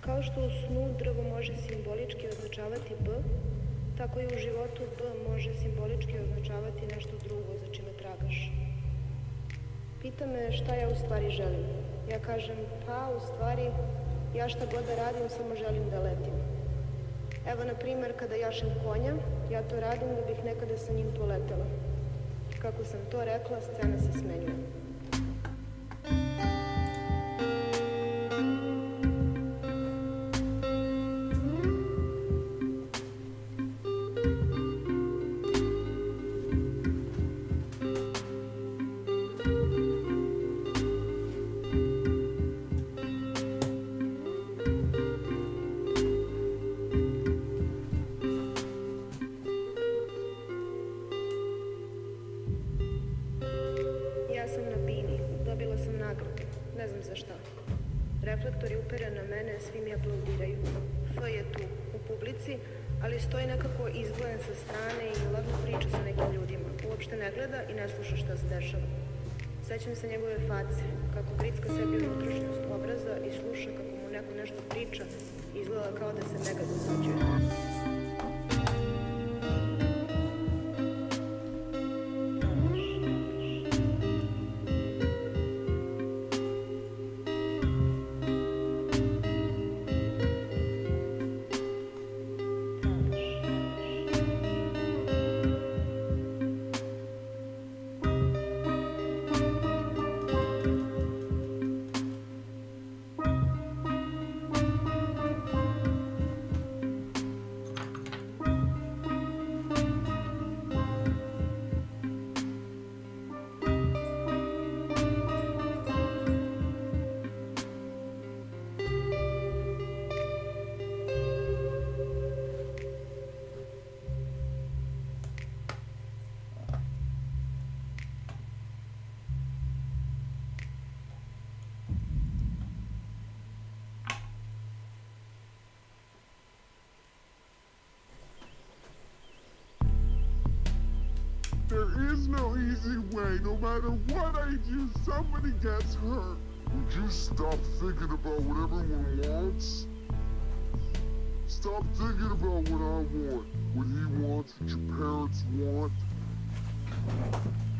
Kao što u snu drvo može simbolički označavati B, tako i u životu B može simbolički označavati nešto drugo za čime tragaš. Pita me šta ja u stvari želim. Ja kažem, pa u stvari ja šta god da radim samo želim da letim. Evo na primjer kada jašem konja, ja to radim da bih nekada sa njim poletela. Kako sam to rekla, scena se smenjuje. Ne znam za šta. Reflektor je uperen na mene, svi mi aplaudiraju. F je tu, u publici, ali stoji nekako izdvojen sa strane i ladno priča sa nekim ljudima. Uopšte ne gleda i ne sluša šta se dešava. Sećam se njegove face, kako gricka sebi unutrašnjost obraza i sluša kako mu neko nešto priča, izgleda kao da se mega dosađuje. There is no easy way. No matter what I do, somebody gets hurt. Would you stop thinking about what everyone wants? Stop thinking about what I want, what he wants, what your parents want.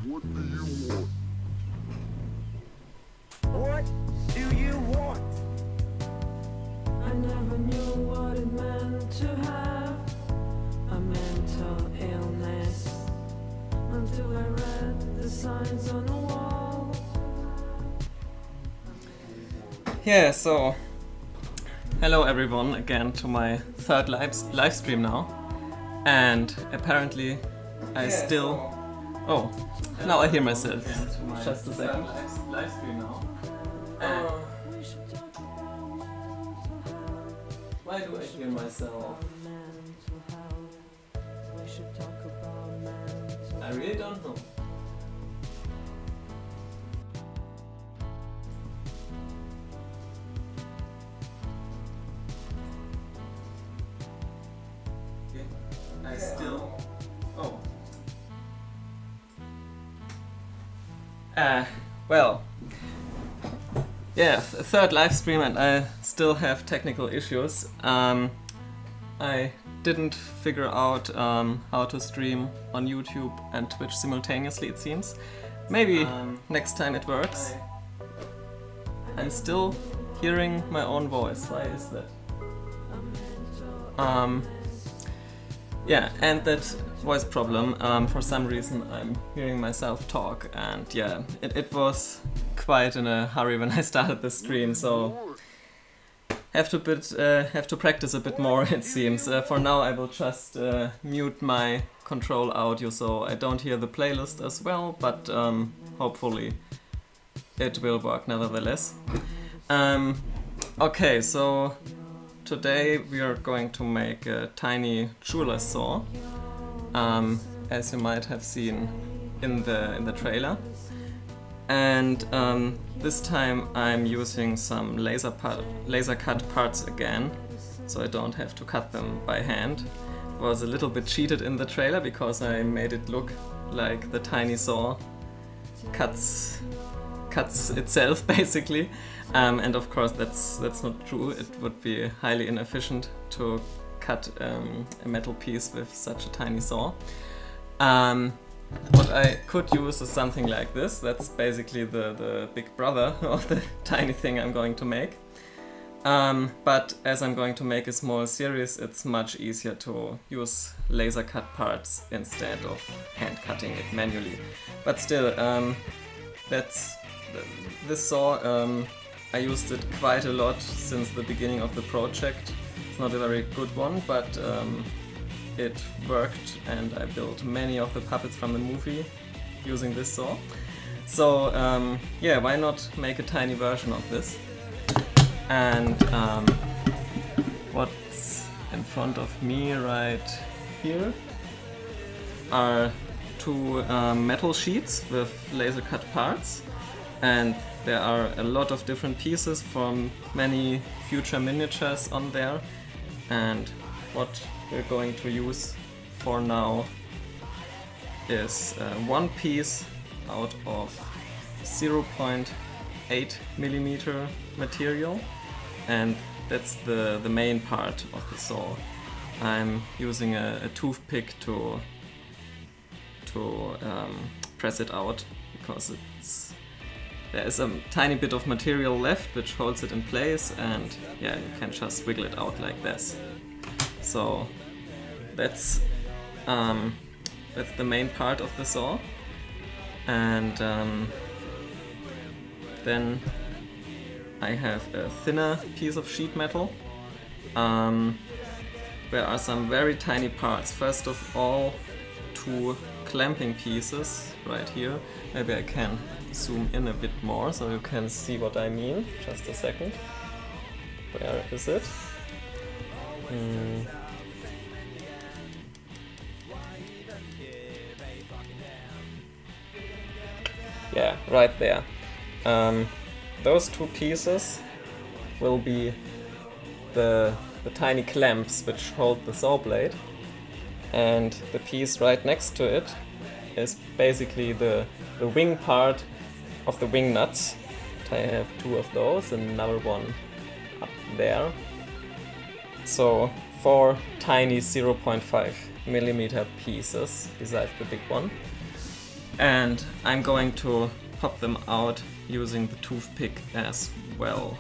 What do you want? What do you want? I never knew what it meant to have a mental illness until I read the signs on the wall. Yeah, so hello everyone again to my third live stream now, and apparently I still. Oh, now I hear myself. Just a second. Live stream now. Why do I hear myself? I really don't know. Okay. I still. Oh. Well. Yeah, third live stream and I still have technical issues. I didn't figure out how to stream on YouTube and Twitch simultaneously, it seems. Maybe next time it works. I'm still hearing my own voice. Why is that? Yeah, and that voice problem, for some reason I'm hearing myself talk, and yeah, it was quite in a hurry when I started the stream, so have to practice a bit more, it seems. For now I will just mute my control audio so I don't hear the playlist as well, but hopefully it will work nevertheless. Okay, so today we are going to make a tiny jeweler's saw, as you might have seen in the trailer. And this time I'm using some laser cut parts again, so I don't have to cut them by hand. It was a little bit cheated in the trailer because I made it look like the tiny saw cuts itself basically. And of course that's not true. It would be highly inefficient to cut a metal piece with such a tiny saw. What I could use is something like this. That's basically the big brother of the tiny thing I'm going to make. But as I'm going to make a small series, it's much easier to use laser cut parts instead of hand cutting it manually. But still, this saw, I used it quite a lot since the beginning of the project. It's not a very good one, but it worked, and I built many of the puppets from the movie using this saw. So yeah, why not make a tiny version of this? And what's in front of me right here are two metal sheets with laser cut parts, and there are a lot of different pieces from many future miniatures on there. And what we're going to use for now is one piece out of 0.8 millimeter material, and that's the main part of the saw. I'm using a toothpick to press it out because there is a tiny bit of material left which holds it in place, and yeah, you can just wiggle it out like this. So that's the main part of the saw. And then I have a thinner piece of sheet metal. There are some very tiny parts. First of all, two clamping pieces right here. Maybe I can zoom in a bit more so you can see what I mean. Just a second. Where is it? Yeah, right there. Those two pieces will be the tiny clamps which hold the saw blade, and the piece right next to it is basically the wing part of the wing nuts. I have two of those and another one up there. So 4 tiny 0.5 millimeter pieces besides the big one. And I'm going to pop them out using the toothpick as well.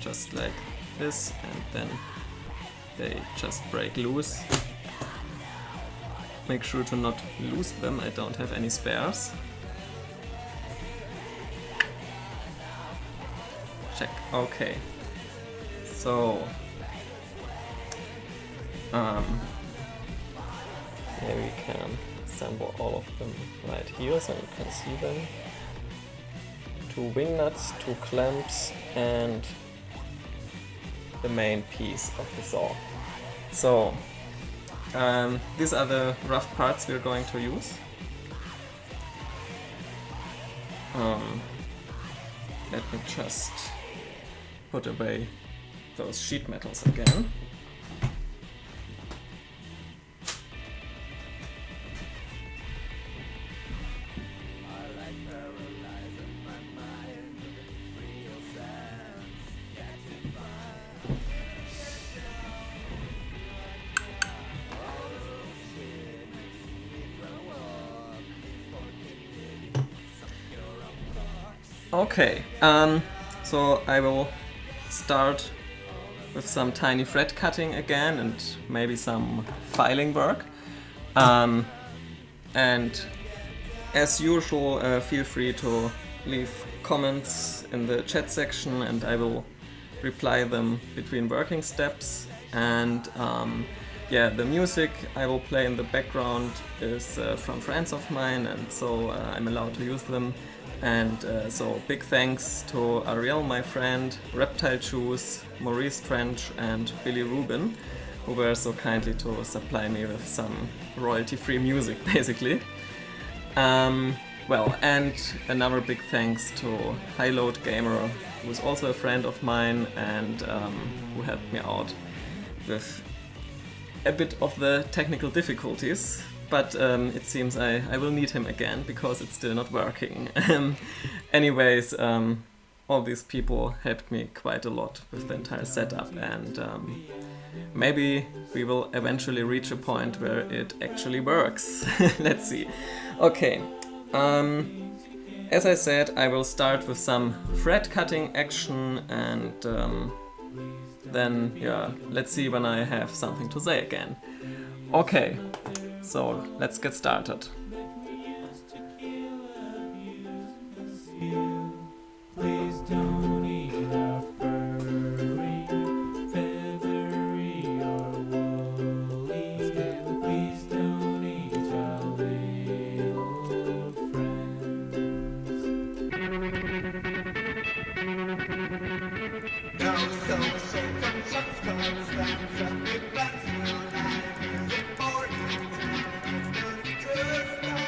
Just like this, and then they just break loose. Make sure to not lose them, I don't have any spares. Check, okay. So here we can assemble all of them right here so you can see them. 2 wing nuts, 2 clamps, and the main piece of the saw. So these are the rough parts we're going to use. Let me just put away those sheet metals again. Okay, so I will start with some tiny thread cutting again and maybe some filing work. And as usual, feel free to leave comments in the chat section and I will reply them between working steps. And yeah, the music I will play in the background is from friends of mine, and so I'm allowed to use them. And so big thanks to Ariel, my friend, Reptile Shoes, Maurice Trench and Billy Rubin, who were so kindly to supply me with some royalty-free music, basically. Well, and another big thanks to HiloadGamer, who is also a friend of mine and who helped me out with a bit of the technical difficulties. But it seems I will need him again because it's still not working. Anyways, all these people helped me quite a lot with the entire setup, and maybe we will eventually reach a point where it actually works. Let's see. Okay, as I said, I will start with some thread cutting action, and then, yeah, let's see when I have something to say again. Okay. So, let's get started. Please don't eat our furry, feathery or woolly skin. Please don't eat our little friends. No social constructs, concepts, and big bats will have music for you. It's good to stop.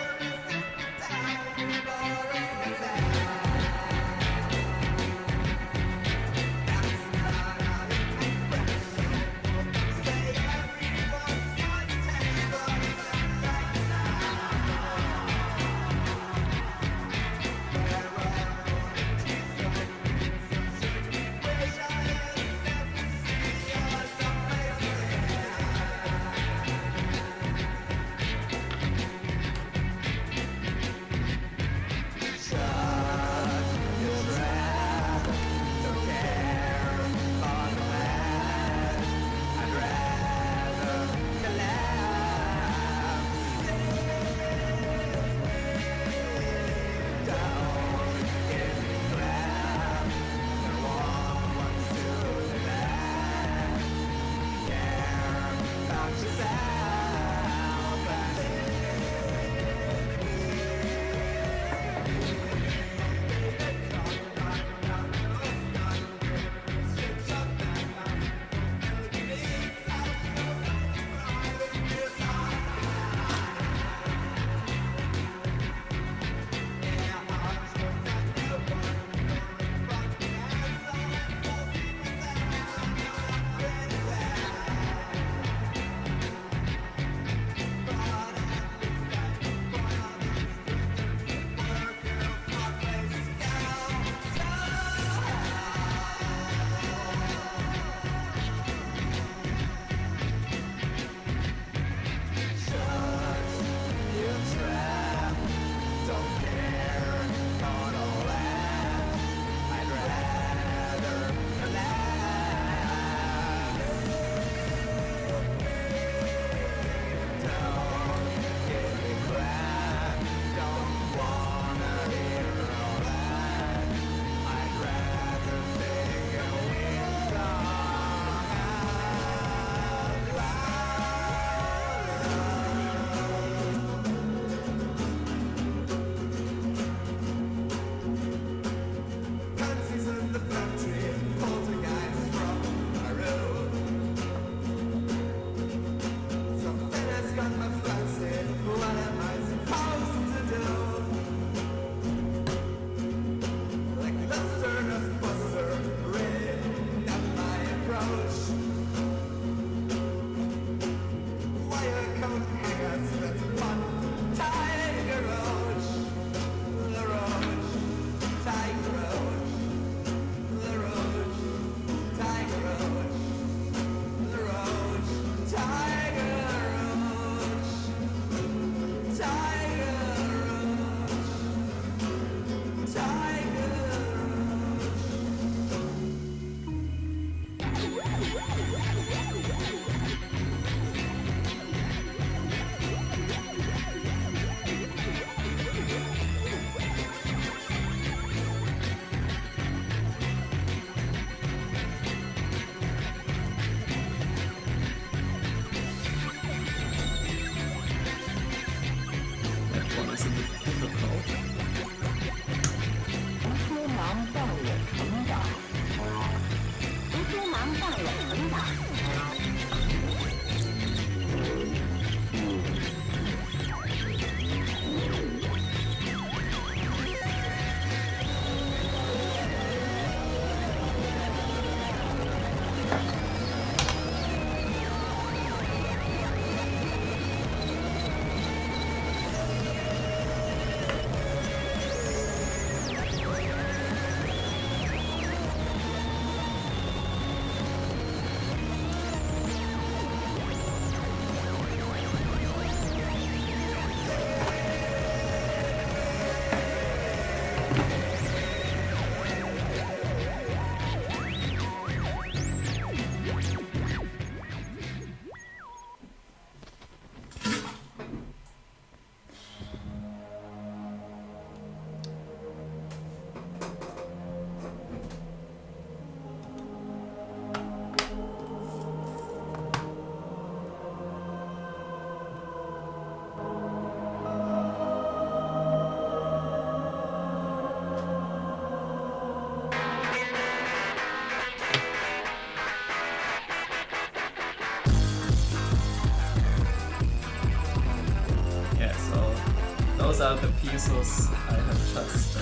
those are the pieces I have just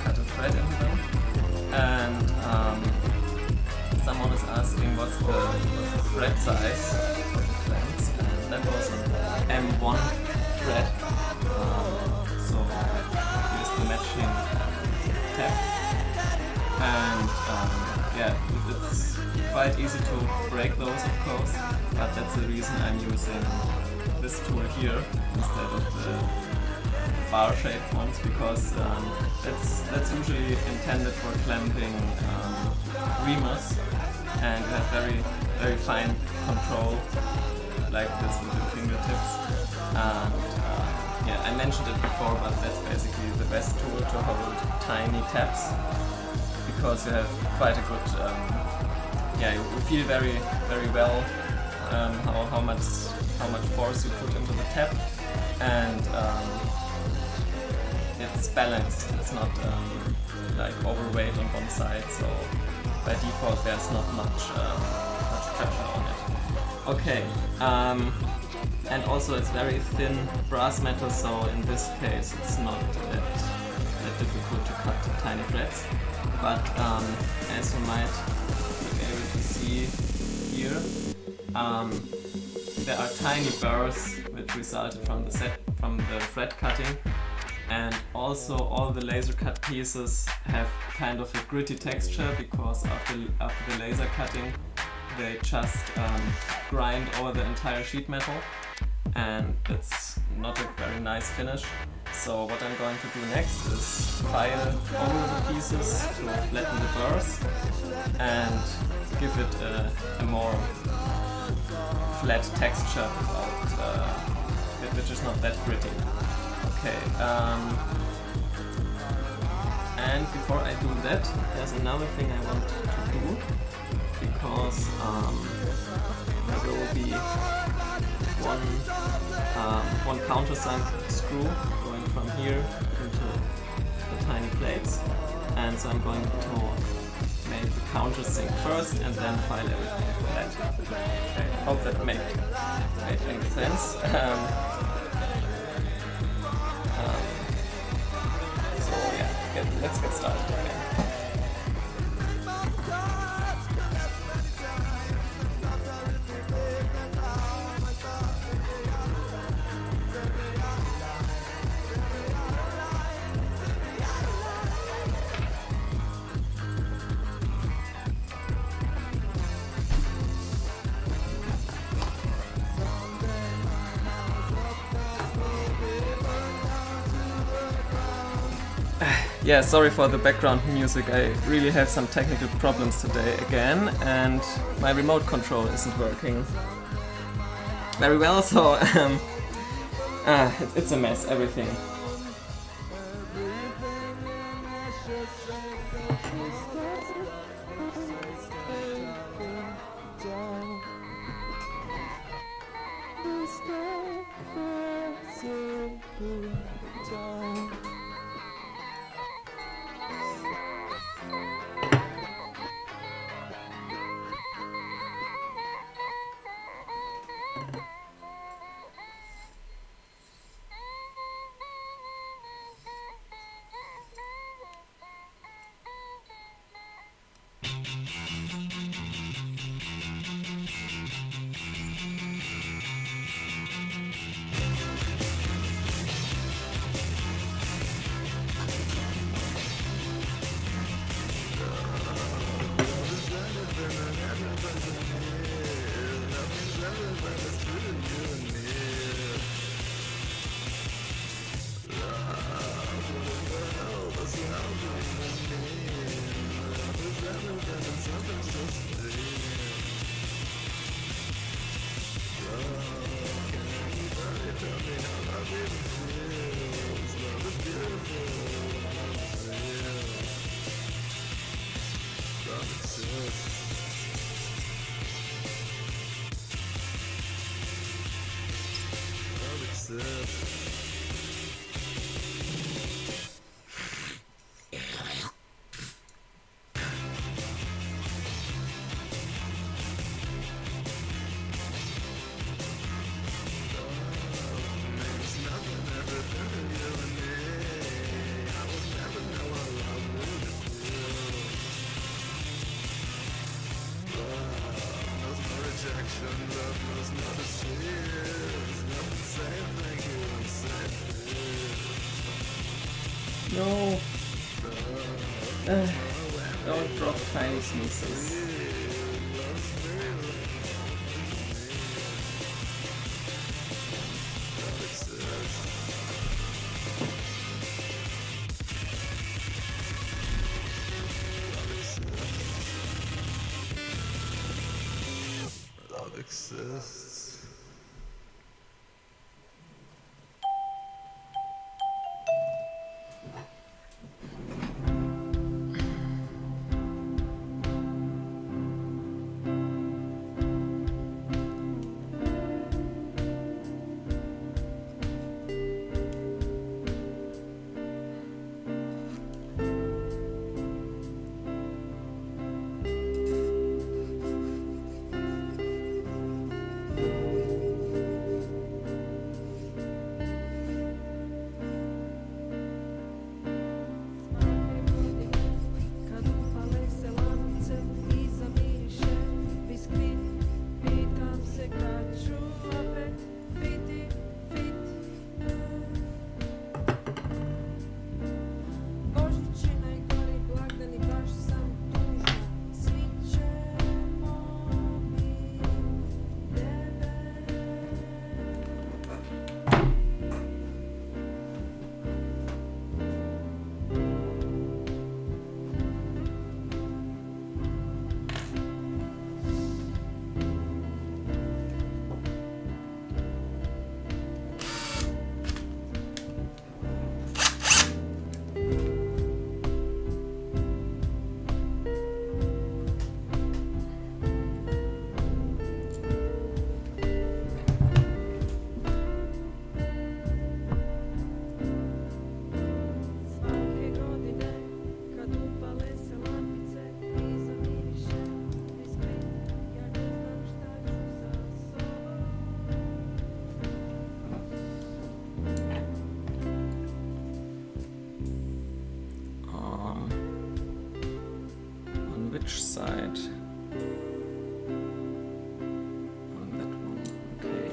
cut a thread into them. And someone is asking what's the thread size for the clamps, and that was an M1 thread. So here's the matching tab. And yeah, it's quite easy to break those, of course, but that's the reason I'm using this tool here instead of the bar-shaped ones, because that's usually intended for clamping reamers, and you have very fine control like this with your fingertips. And yeah, I mentioned it before, but that's basically the best tool to hold tiny tabs, because you have quite a good yeah, you feel very well how much force you put into the tab, and it's balanced. It's not like overweight on one side, so by default there's not much pressure on it. Okay, and also it's very thin brass metal, so in this case it's not that difficult to cut tiny threads. But as you might be able to see here, there are tiny burrs which resulted from the thread cutting, and also all the laser cut pieces have kind of a gritty texture, because after the laser cutting they just grind over the entire sheet metal, and it's not a very nice finish. So what I'm going to do next is file over the pieces to flatten the burrs and give it a more flat texture without which is not that gritty. Okay, and before I do that, there's another thing I want to do, because there will be one countersunk screw going from here into the tiny plates, and so I'm going to make the countersink first and then file everything for that. Okay, hope that made any sense. So yeah, let's get started again. Yeah, sorry for the background music. I really have some technical problems today again, and my remote control isn't working very well, so it's a mess, everything. No. Don't drop tiny sneezes. Love exists. Kad upale se lampice i zamiriše biskvit, pitam se kad ću opet biti fit. Božić je najgori blagdan i baš sam tužna, svi ćemo mi tebe. Svake godine kad upale se lampice i zamiriše biskvit, ja ne znam šta ću sa sobom. On which side? On that one, okay.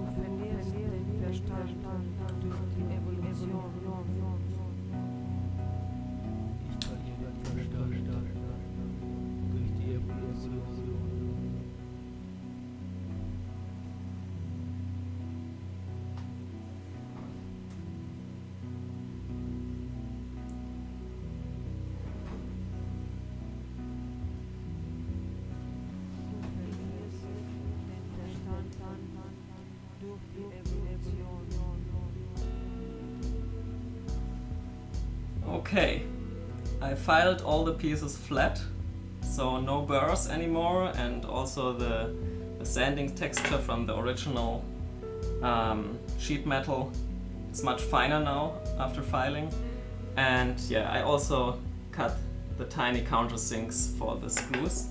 Du verlierst den Verstand durch die Evolution. Ich verliere den Verstand durch die Evolution. Du verlierst den Verstand durch die Evolution. Okay, I filed all the pieces flat, so no burrs anymore, and also the sanding texture from the original sheet metal is much finer now after filing. And yeah, I also cut the tiny countersinks for the screws.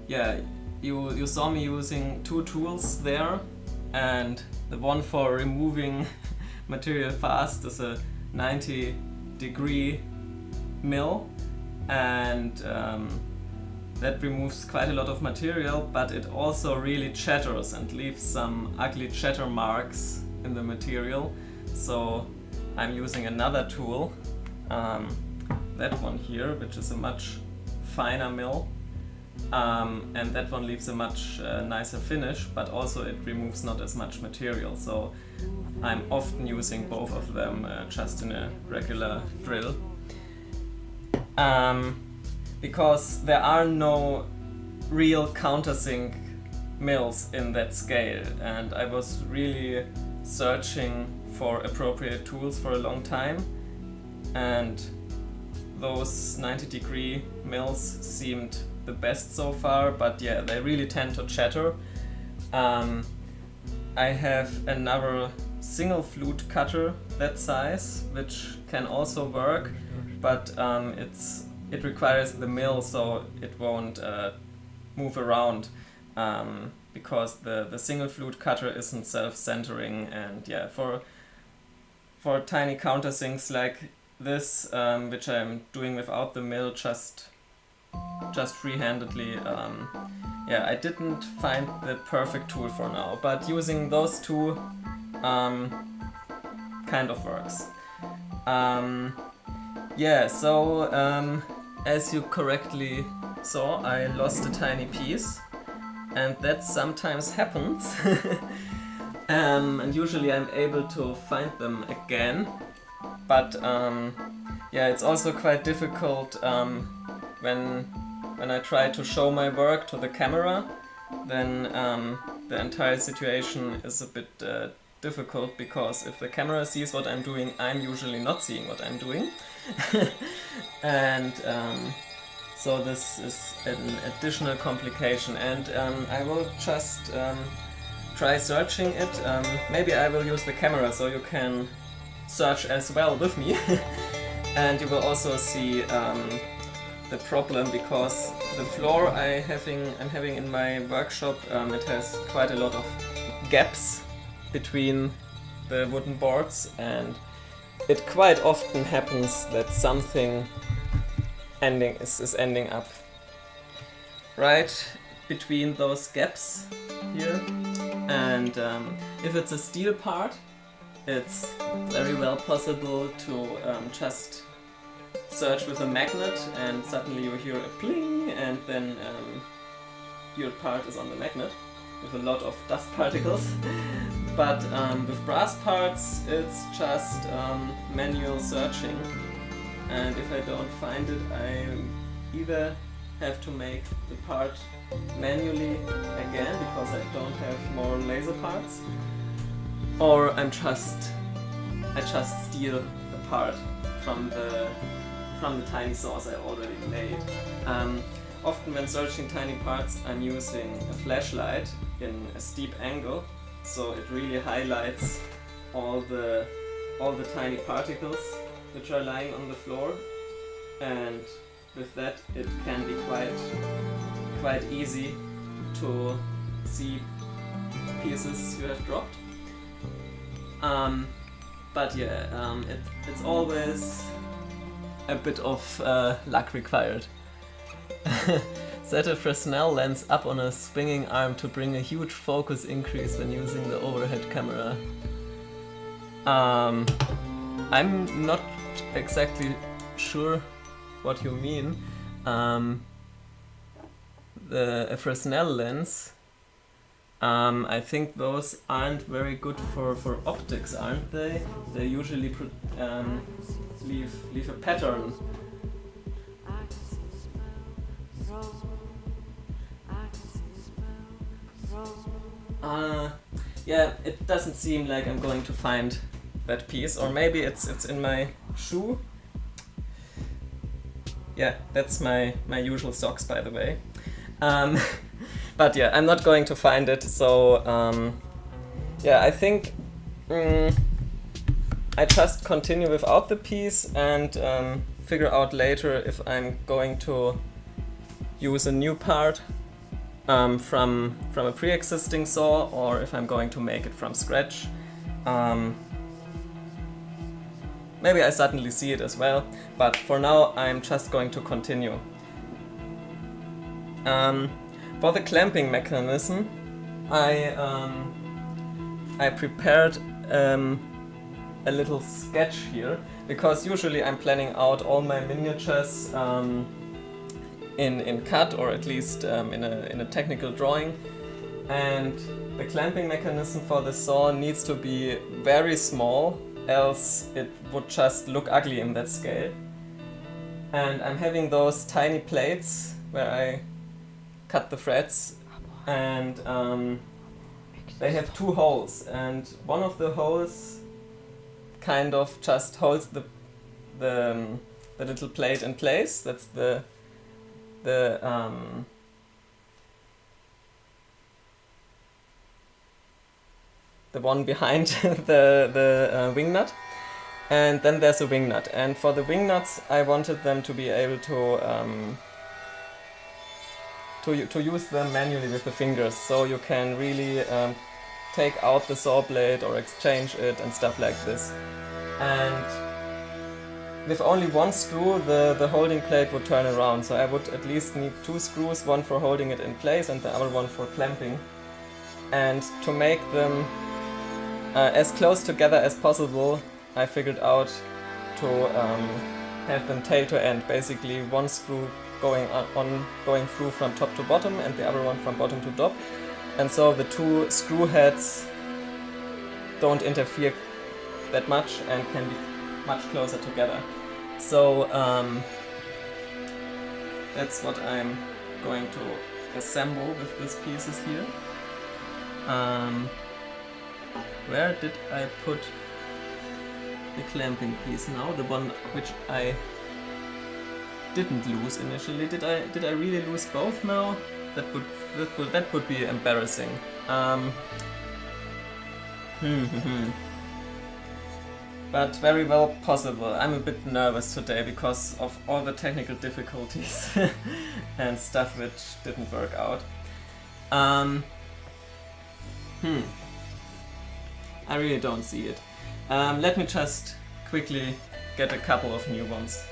Yeah, you saw me using two tools there, and the one for removing material fast is a 90-degree mill, and that removes quite a lot of material, but it also really chatters and leaves some ugly chatter marks in the material. So I'm using another tool, that one here, which is a much finer mill, and that one leaves a much nicer finish, but also it removes not as much material. So I'm often using both of them just in a regular drill. Because there are no real countersink mills in that scale, and I was really searching for appropriate tools for a long time, and those 90-degree mills seemed the best so far, but yeah, they really tend to chatter. I have another single flute cutter that size, which can also work, but it requires the mill, so it won't move around, because the single flute cutter isn't self-centering, and yeah, for tiny countersinks like this, which I'm doing without the mill, just free-handedly, yeah, I didn't find the perfect tool for now, but using those two kind of works. Yeah, so as you correctly saw, I lost a tiny piece, and that sometimes happens. And usually I'm able to find them again, but yeah, it's also quite difficult when I try to show my work to the camera. Then the entire situation is a bit difficult, because if the camera sees what I'm doing, I'm usually not seeing what I'm doing. And so this is an additional complication, and I will just try searching it. Maybe I will use the camera so you can search as well with me. And you will also see the problem, because the floor I'm having in my workshop, it has quite a lot of gaps between the wooden boards, and it quite often happens that something is ending up right between those gaps here. And if it's a steel part, it's very well possible to just search with a magnet, and suddenly you hear a pling, and then your part is on the magnet with a lot of dust particles. But with brass parts, it's just manual searching, and if I don't find it, I either have to make the part manually again because I don't have more laser parts, or I just steal the part from the tiny saws I already made. Often when searching tiny parts, I'm using a flashlight in a steep angle, so it really highlights all the tiny particles which are lying on the floor, and with that it can be quite easy to see pieces you have dropped. But yeah, it's always a bit of luck required. Set a Fresnel lens up on a swinging arm to bring a huge focus increase when using the overhead camera. I'm not exactly sure what you mean. A Fresnel lens, I think those aren't very good for optics, aren't they? They usually leave a pattern. Yeah, it doesn't seem like I'm going to find that piece, or maybe it's in my shoe. Yeah, that's my usual socks, by the way. But yeah, I'm not going to find it, so yeah, I think I just continue without the piece and figure out later if I'm going to use a new part from a pre-existing saw, or if I'm going to make it from scratch. Maybe I suddenly see it as well, but for now I'm just going to continue. For the clamping mechanism, I prepared a little sketch here, because usually I'm planning out all my miniatures in CAD, or at least in a technical drawing, and the clamping mechanism for the saw needs to be very small, else it would just look ugly in that scale. And I'm having those tiny plates where I cut the threads, and they have 2 holes, and one of the holes kind of just holds the little plate in place. That's the one behind the wing nut, and then there's a wing nut. And for the wing nuts, I wanted them to be able to use them manually with the fingers, so you can really take out the saw blade or exchange it and stuff like this. And with only one screw, the holding plate would turn around, so I would at least need 2 screws, one for holding it in place and the other one for clamping. And to make them as close together as possible, I figured out to have them tail to end, basically one screw going through from top to bottom and the other one from bottom to top, and so the 2 screw heads don't interfere that much and can be much closer together. So that's what I'm going to assemble with these pieces here. Where did I put the clamping piece now? The one which I didn't lose initially. Did I really lose both now? That would be embarrassing. But very well possible. I'm a bit nervous today because of all the technical difficulties and stuff which didn't work out. I really don't see it. Let me just quickly get a couple of new ones.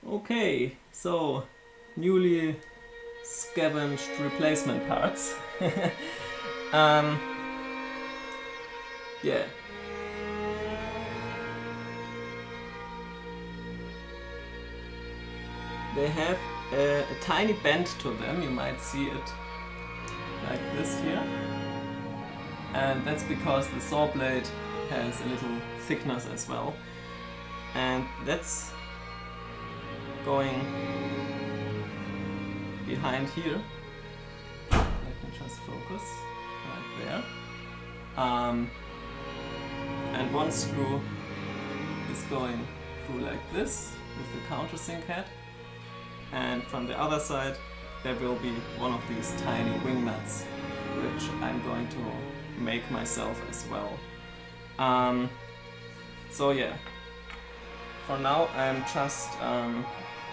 Okay, so newly scavenged replacement parts. Yeah. They have a tiny bend to them, you might see it like this here. And that's because the saw blade has a little thickness as well. And that's going behind here. Let me just focus right there. And one screw is going through like this with the countersink head, and from the other side there will be one of these tiny wing nuts, which I'm going to make myself as well. So yeah, for now I'm just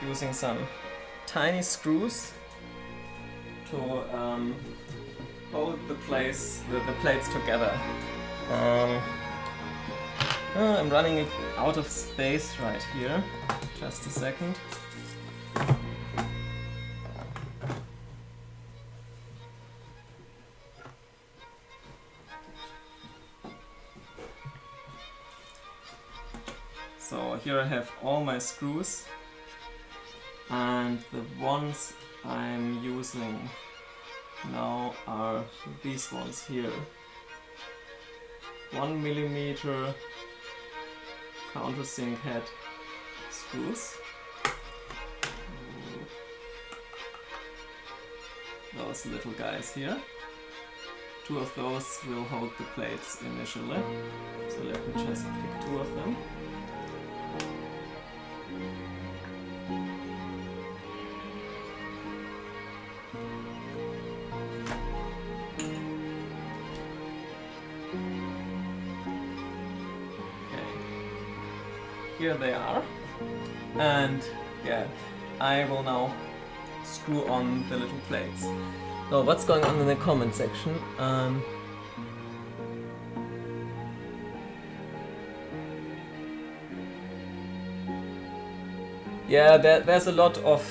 using some tiny screws to hold the plates together. I'm running out of space right here. Just a second. So here I have all my screws, and the ones I'm using now are these ones here. 1 mm countersink head screws. Those little guys here. 2 of those will hold the plates initially. So let me just pick 2 of them. Here they are, and yeah, I will now screw on the little plates. So what's going on in the comment section? Yeah, there's a lot of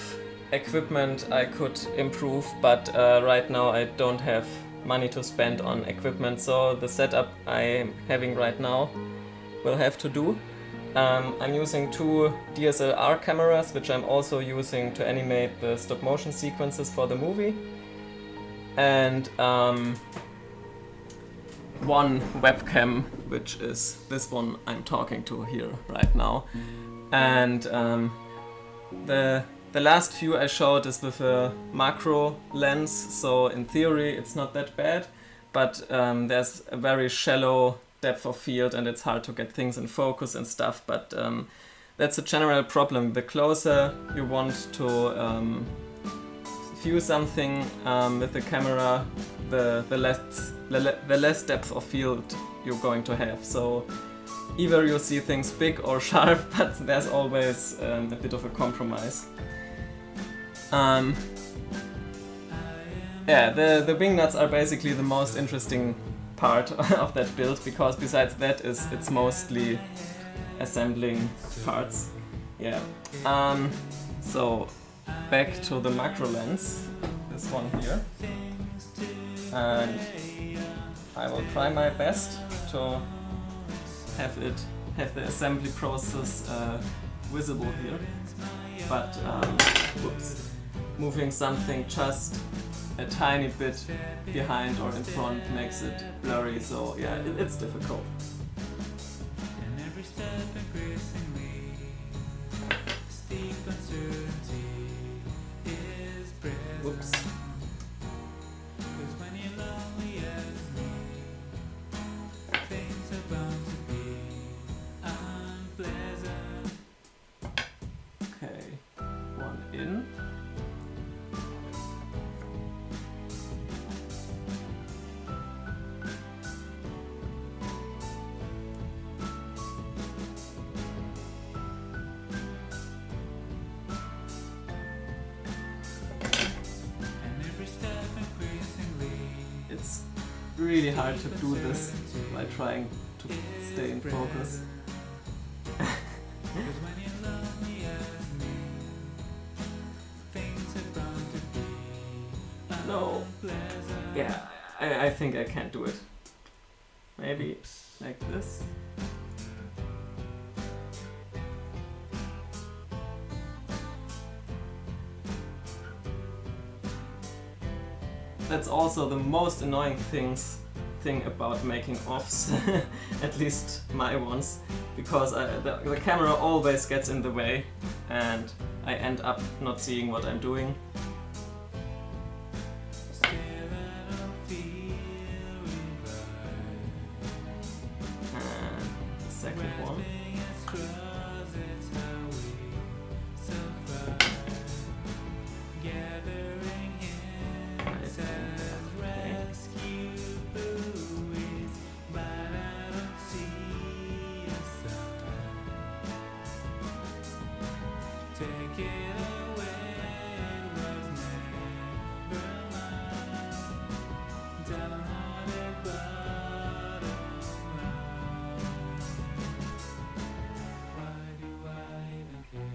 equipment I could improve, but right now I don't have money to spend on equipment, so the setup I'm having right now will have to do. I'm using 2 DSLR cameras, which I'm also using to animate the stop motion sequences for the movie, and 1 webcam, which is this one I'm talking to here right now. And the last few I showed is with a macro lens, so in theory it's not that bad, but there's a very shallow depth of field and it's hard to get things in focus and stuff, but that's a general problem. The closer you want to view something with the camera, the less depth of field you're going to have. So either you see things big or sharp, but there's always a bit of a compromise. Yeah, the wing nuts are basically the most interesting part of that build, because besides that it's mostly assembling parts. Yeah. So back to the macro lens, this one here, and I will try my best to have the assembly process visible here, but whoops, moving something just a tiny bit behind or in front makes it blurry, so yeah, it's difficult. Whoops. Okay, 1 in. It's really hard to do this by trying to stay in focus. No. Yeah, I think I can't do it. Maybe like this. That's also the most annoying thing about making offs, at least my ones, because the camera always gets in the way and I end up not seeing what I'm doing. And the second one.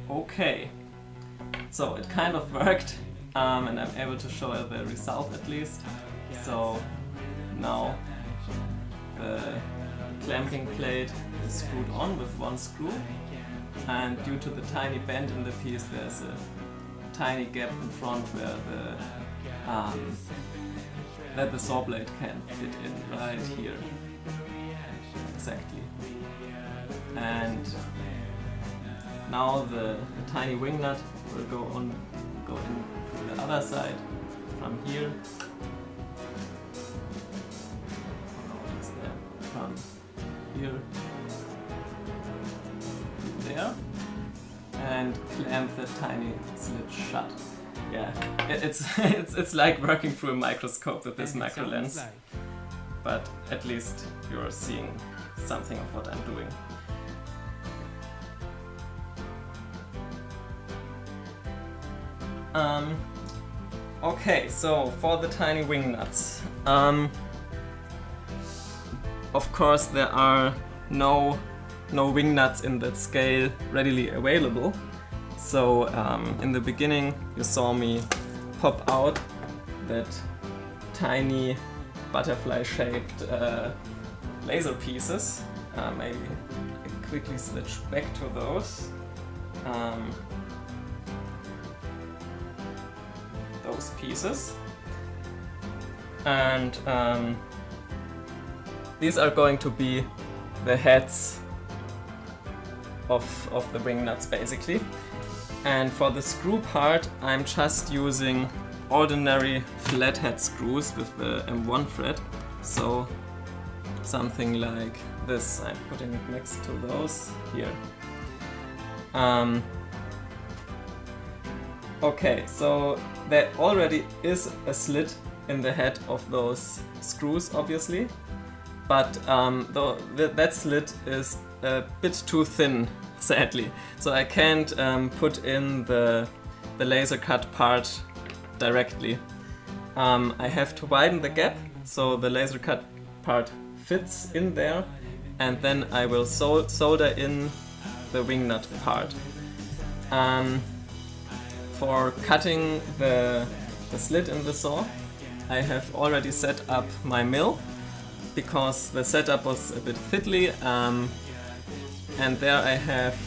Okay, so it kind of worked, and I'm able to show the result at least. So now the clamping plate is screwed on with 1 screw, and due to the tiny bend in the piece there's a tiny gap in front where that the saw blade can fit in right here. Exactly. And now the tiny wing nut will go in through the other side from here. It's there. From here to there. And clamp the tiny slit shut. Yeah, it's like working through a microscope with this And it macro sounds lens, like but at least you're seeing something of what I'm doing. Okay, so for the tiny wing nuts, of course there are no wing nuts in that scale readily available. So in the beginning you saw me pop out that tiny butterfly shaped laser pieces. Maybe I quickly switch back to those. Those pieces. And these are going to be the heads of the wing nuts basically. And for the screw part I'm just using ordinary flathead screws with the M1 thread. So something like this. I'm putting it next to those here. Okay, so there already is a slit in the head of those screws obviously, but that slit is a bit too thin, sadly. So I can't put in the laser cut part directly. I have to widen the gap so the laser cut part fits in there, and then I will solder in the wing nut part. For cutting the slit in the saw, I have already set up my mill because the setup was a bit fiddly, and there I have,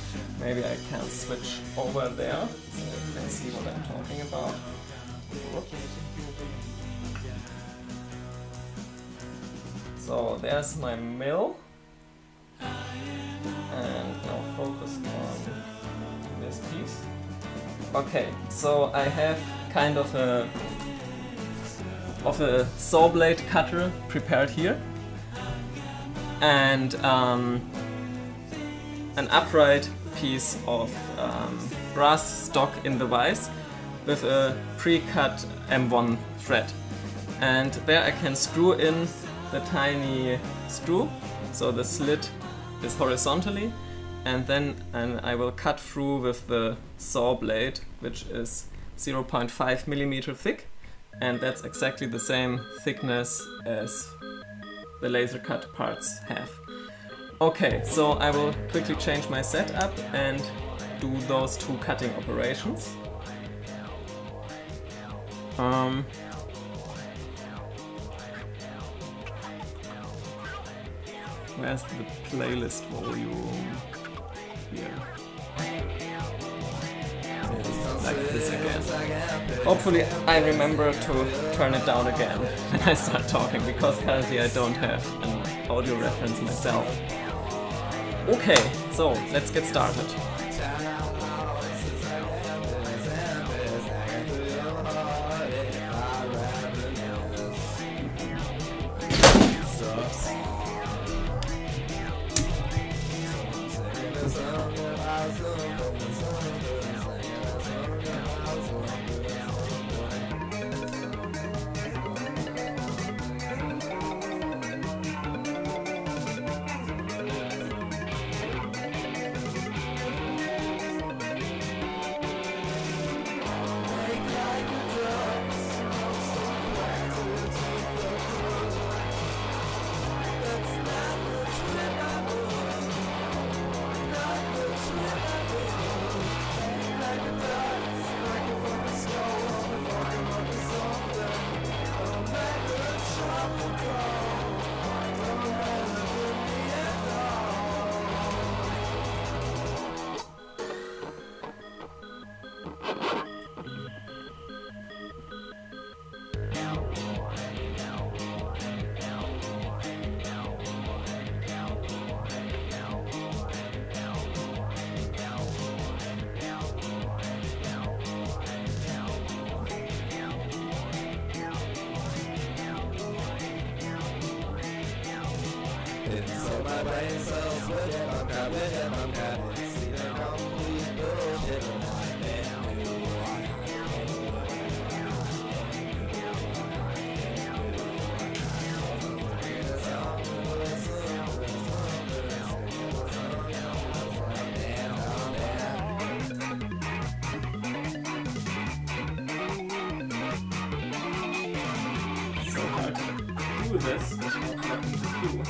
maybe I can switch over there so you can see what I'm talking about. So there's my mill, and now focus on this piece. Okay, so I have kind of a saw blade cutter prepared here, and an upright piece of brass stock in the vise with a pre-cut M1 thread. And there I can screw in the tiny screw, so the slit is horizontally, and then I will cut through with the saw blade, which is 0.5 millimeter thick, and that's exactly the same thickness as the laser cut parts have. Okay, so I will quickly change my setup and do those two cutting operations. Where's the playlist volume? Here. Like this again. Hopefully I remember to turn it down again when I start talking, because currently I don't have an audio reference myself. Okay, so let's get started. my brain cells with it, I'm crap with it, I'm crap. See the complete bullshit of my So hard to do this, but not lucky to do.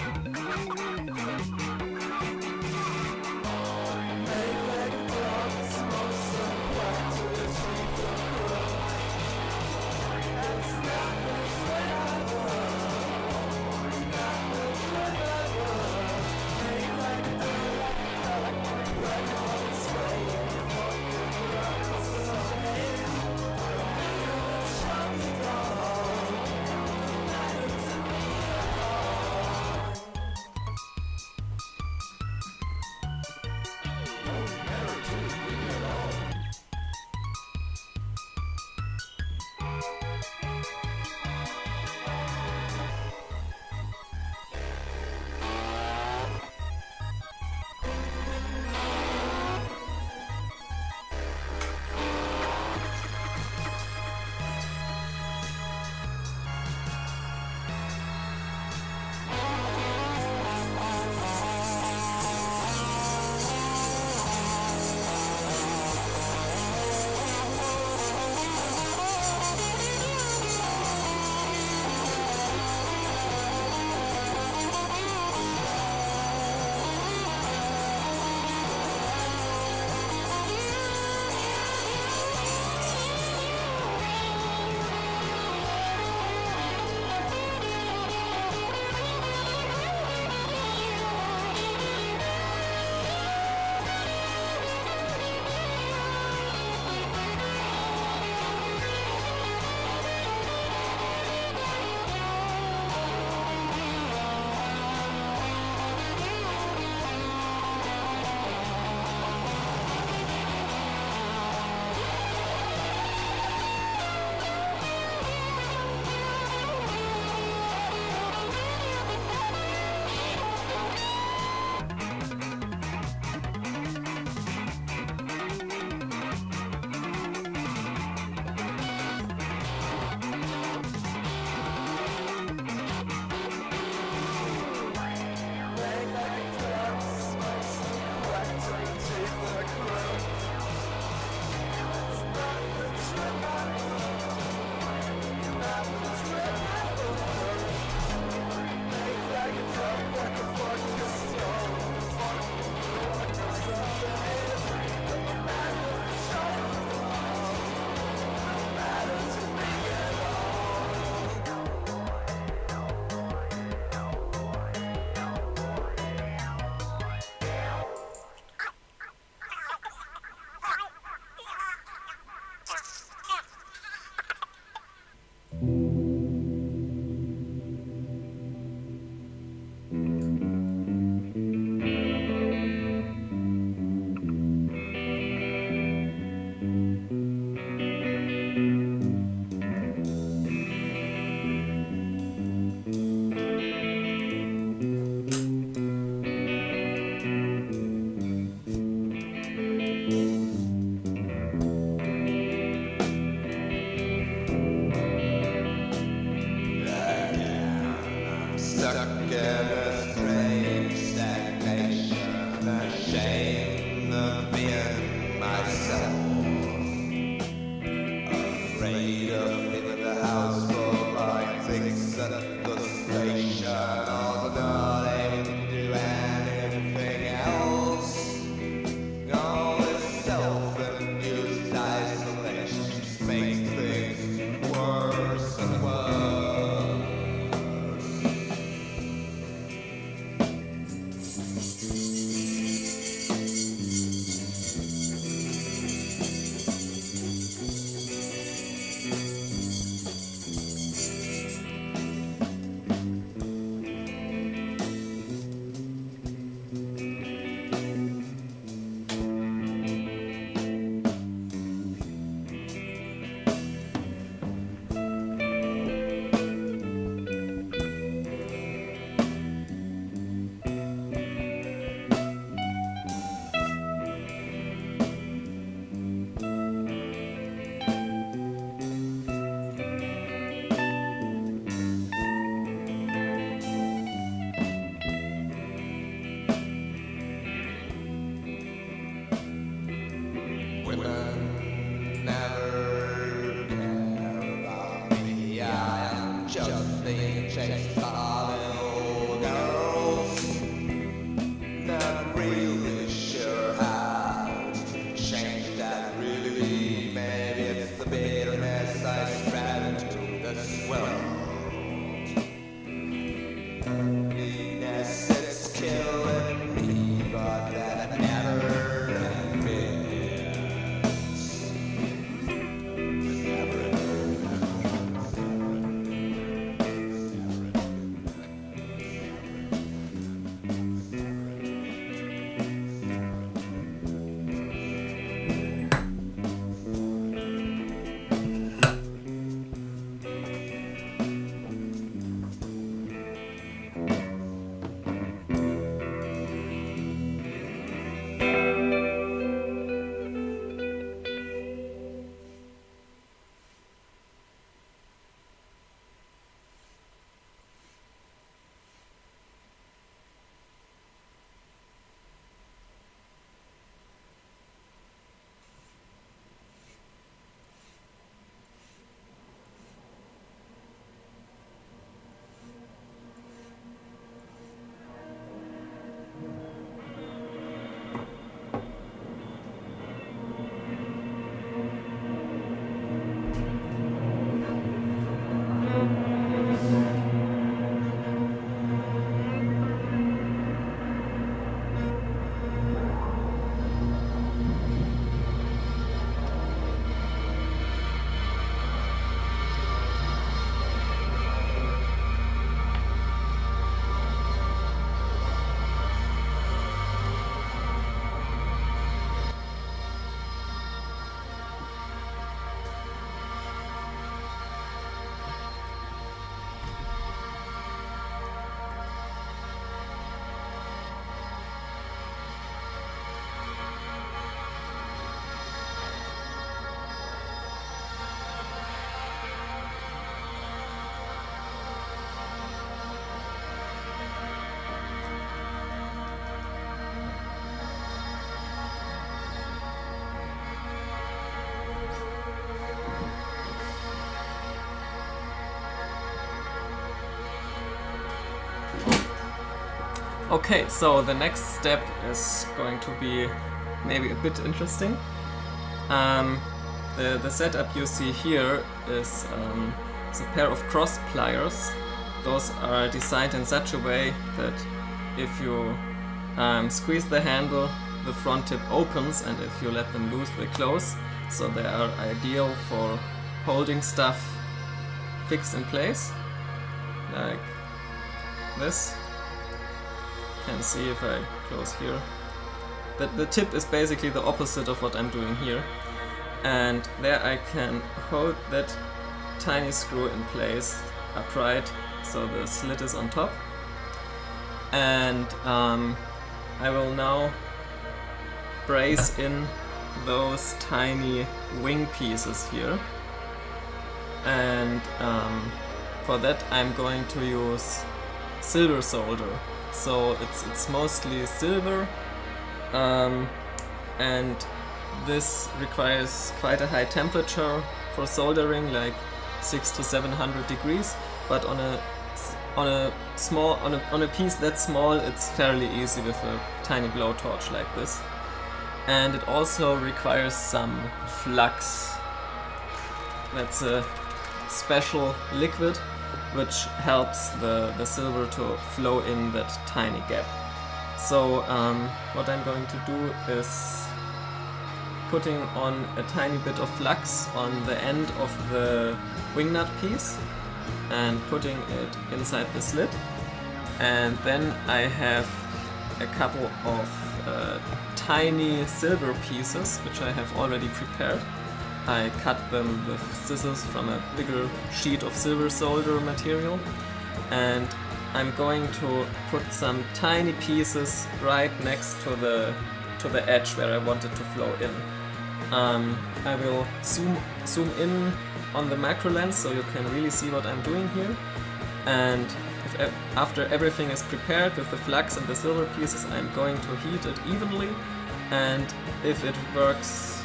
Okay, so the next step is going to be maybe a bit interesting. The setup you see here is a pair of cross pliers. Those are designed in such a way that if you squeeze the handle, the front tip opens, and if you let them loose, they close. So they are ideal for holding stuff fixed in place, like this. You can see if I close here. The tip is basically the opposite of what I'm doing here. And there I can hold that tiny screw in place upright, so the slit is on top. And I will now brace in those tiny wing pieces here. And for that I'm going to use silver solder. So it's mostly silver, and this requires quite a high temperature for soldering, like 600 to 700 degrees. But on a piece that small, it's fairly easy with a tiny blowtorch like this. And it also requires some flux. That's a special liquid which helps the silver to flow in that tiny gap. So what I'm going to do is putting on a tiny bit of flux on the end of the wing nut piece and putting it inside the slit. And then I have a couple of tiny silver pieces which I have already prepared. I cut them with scissors from a bigger sheet of silver solder material, and I'm going to put some tiny pieces right next to the edge where I want it to flow in. I will zoom in on the macro lens so you can really see what I'm doing here. And after everything is prepared with the flux and the silver pieces, I'm going to heat it evenly, and if it works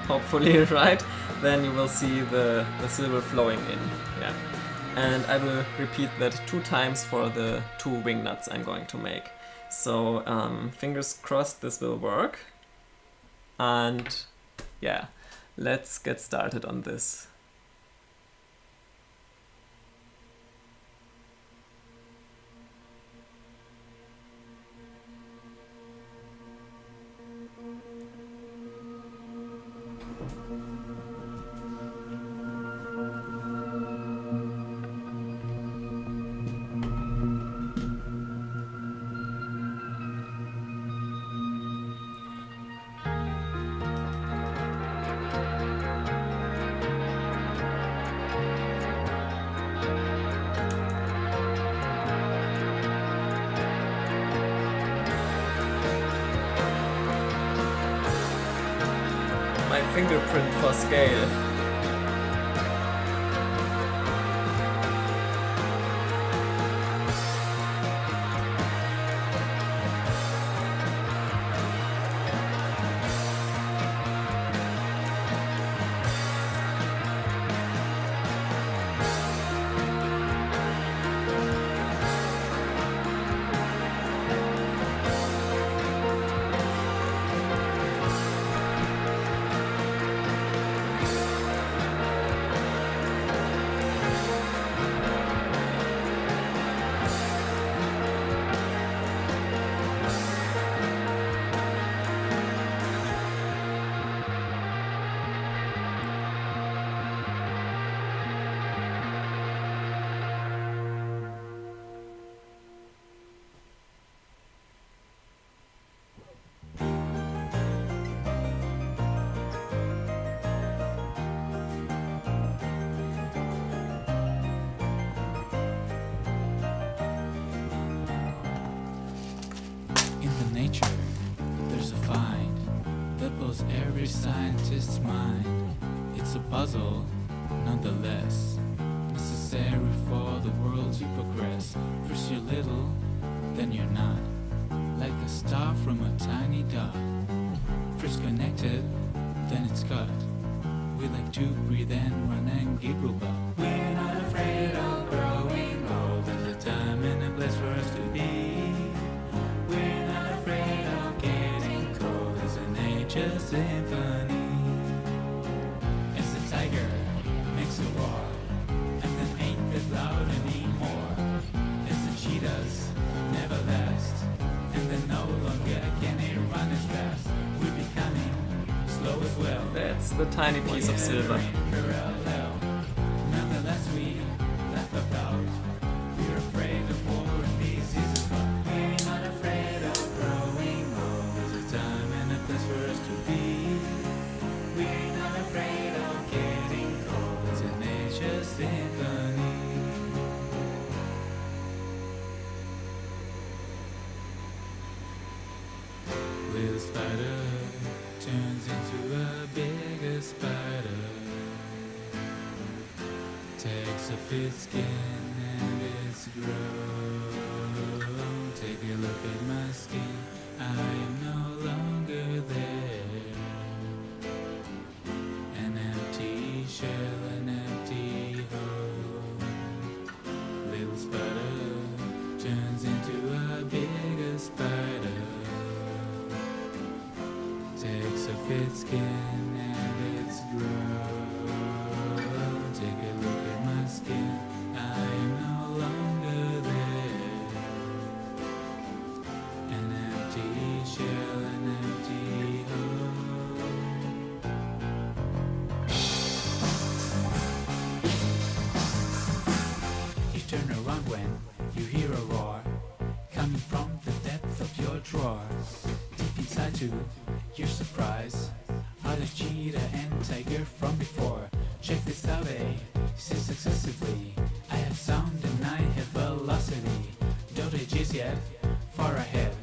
hopefully right, then you will see the silver flowing in. Yeah. And I will repeat that 2 times for the 2 wing nuts I'm going to make. So fingers crossed this will work. And yeah, let's get started on this. My fingerprint for scale. There's a find that blows every scientist's mind. It's a puzzle, nonetheless, necessary for the world to progress. First you're little, then you're not, like a star from a tiny dot. First connected, then it's cut. We like to breathe and run and giggle, but we're not afraid of growing old. There's a time and a place for us to be. nature's symphony. As the tiger makes a roar, and then ain't that loud anymore. As the cheetahs never last, and then no longer can they run as fast. We're becoming slow as well. That's the tiny piece of silver. Parallel. Nonetheless, we laugh about. We're afraid of war and diseases, but we're not afraid of growing old. There's a time and a place for us to be. We're not afraid of getting cold. It's a nature's symphony. Little spider turns into a bigger spider. Takes off its skin and its growth. Take a look at my skin, I am no longer there. An empty shell, an empty hole. Little spider turns into a bigger spider. Takes off its skin and its growth. Take a look at my skin, I am no longer there. An empty shell, an empty hole. You turn around when you hear a roar, coming from the depth of your drawer. Deep inside to your surprise are the cheetah and tiger from before. Check this out, says successively. I have sound and I have velocity. Don't age is yet far ahead.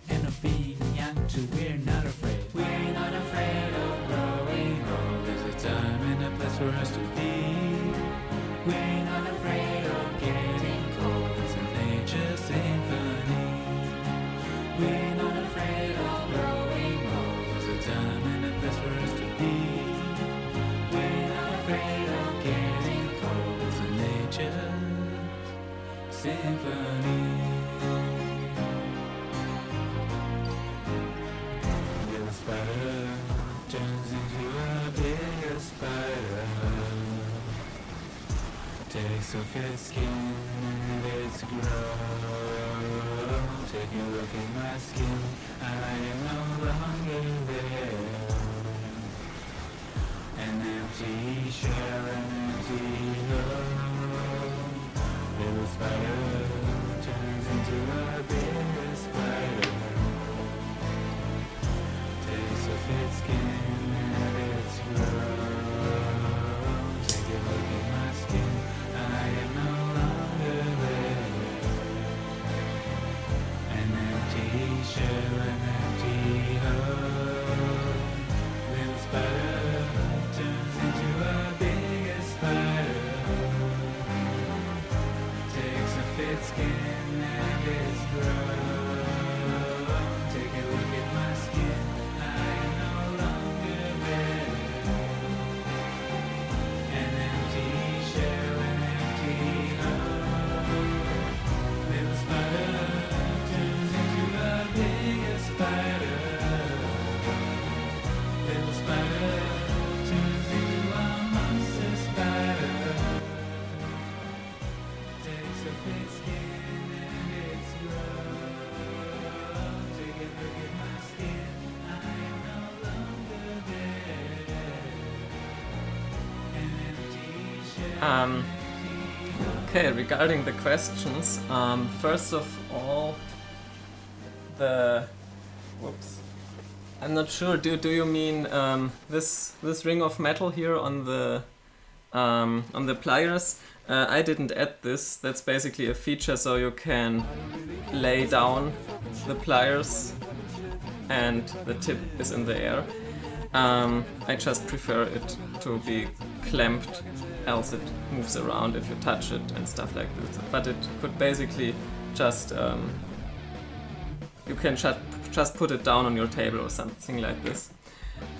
And of being young too, we're not afraid. We're not afraid of growing old. There's a time and a place for us to be. We're not afraid of getting cold. It's a nature's symphony. We're not afraid of growing old. There's a time and a place for us to be. We're not afraid of getting cold. It's a nature's symphony. Little spider turns into a bigger spider. Takes off its skin and its growth. Take a look at my skin, I am no longer there. An empty shell, an empty hole. Little spider turns into a bigger spider. Takes off its skin and its growth. Take a look at my skin, I am no longer there. An empty shell, an empty hole. Little spider turns into a bigger spider. Takes off its skin and its growth. Take a look at my skin, I am no longer there. An empty shell, an empty hole. Little spider turns into a bigger spider. Little spider turns into a monster spider. Takes off its skin and its growth. Take a look at my skin, I am no longer there. An empty shell. Okay, regarding the questions, first of all, whoops, I'm not sure. Do you mean this ring of metal here on the pliers? I didn't add this. That's basically a feature so you can lay down the pliers and the tip is in the air. I just prefer it to be clamped, else it moves around if you touch it and stuff like this. But it could basically just you can just put it down on your table or something like this.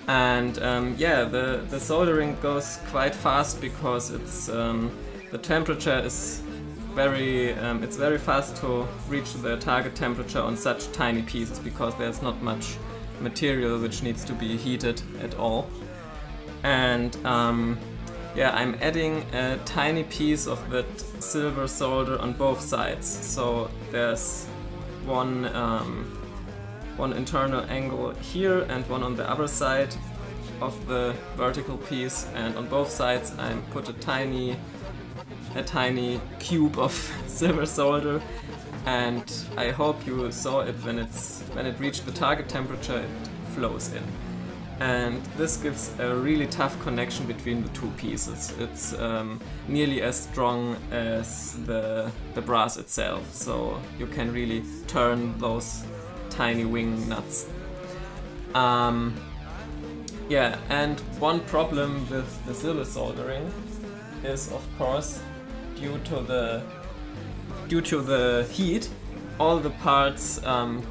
And yeah, the soldering goes quite fast because it's the temperature is it's very fast to reach the target temperature on such tiny pieces because there's not much material which needs to be heated at all. And yeah, I'm adding a tiny piece of that silver solder on both sides. So there's one internal angle here and one on the other side of the vertical piece, and on both sides I put a tiny cube of silver solder, and I hope you saw it when it reached the target temperature, it flows in. And this gives a really tough connection between the two pieces. It's nearly as strong as the brass itself, so you can really turn those tiny wing nuts. Yeah, and one problem with the silver soldering is, of course, due to the heat, all the parts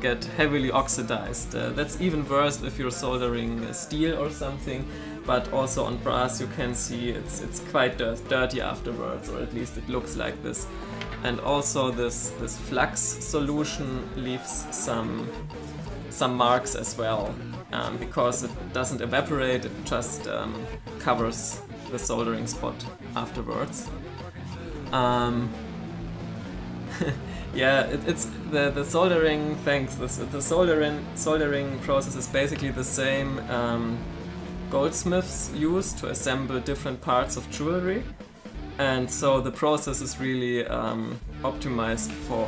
get heavily oxidized. That's even worse if you're soldering steel or something, but also on brass you can see it's quite dirty afterwards, or at least it looks like this. And also this flux solution leaves some marks as well, because it doesn't evaporate, it just covers the soldering spot afterwards. Yeah, it's the soldering. The soldering process is basically the same goldsmiths use to assemble different parts of jewelry, and so the process is really optimized for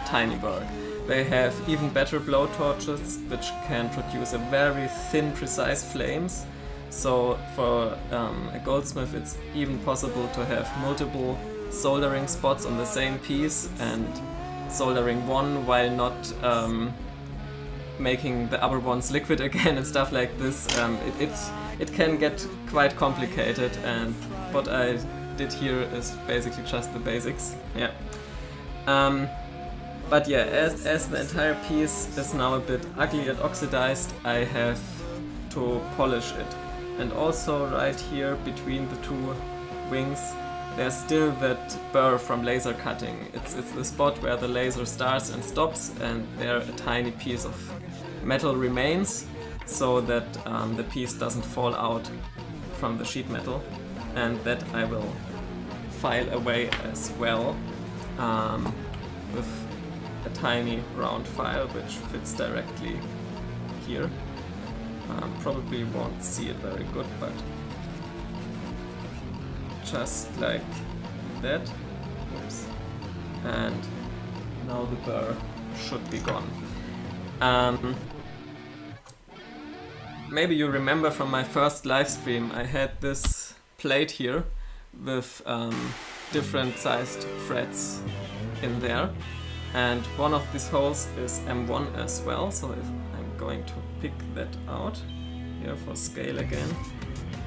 tiny work. They have even better blowtorches, which can produce a very thin, precise flames. So for a goldsmith, it's even possible to have multiple soldering spots on the same piece and soldering one while not making the other ones liquid again and stuff like this. It can get quite complicated, and what I did here is basically just the basics. Yeah. But yeah, as the entire piece is now a bit ugly and oxidized, I have to polish it. And also right here between the two wings, there's still that burr from laser cutting. It's the spot where the laser starts and stops, and there a tiny piece of metal remains, so that the piece doesn't fall out from the sheet metal. And that I will file away as well with a tiny round file which fits directly here. Probably won't see it very good, but just like that. Oops. And now the burr should be gone. Maybe you remember from my first live stream, I had this plate here with different sized threads in there, and one of these holes is M1 as well, so if I'm going to pick that out here for scale again,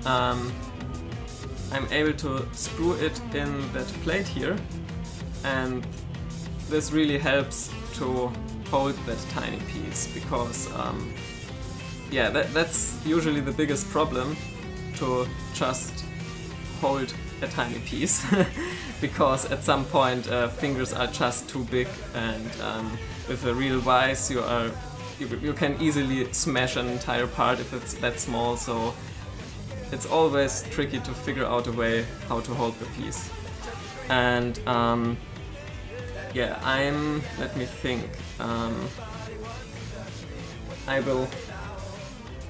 I'm able to screw it in that plate here, and this really helps to hold that tiny piece, because yeah, that's usually the biggest problem, to just hold a tiny piece because at some point fingers are just too big, and with a real vise you can easily smash an entire part if it's that small, so it's always tricky to figure out a way how to hold the piece. And yeah, let me think, I will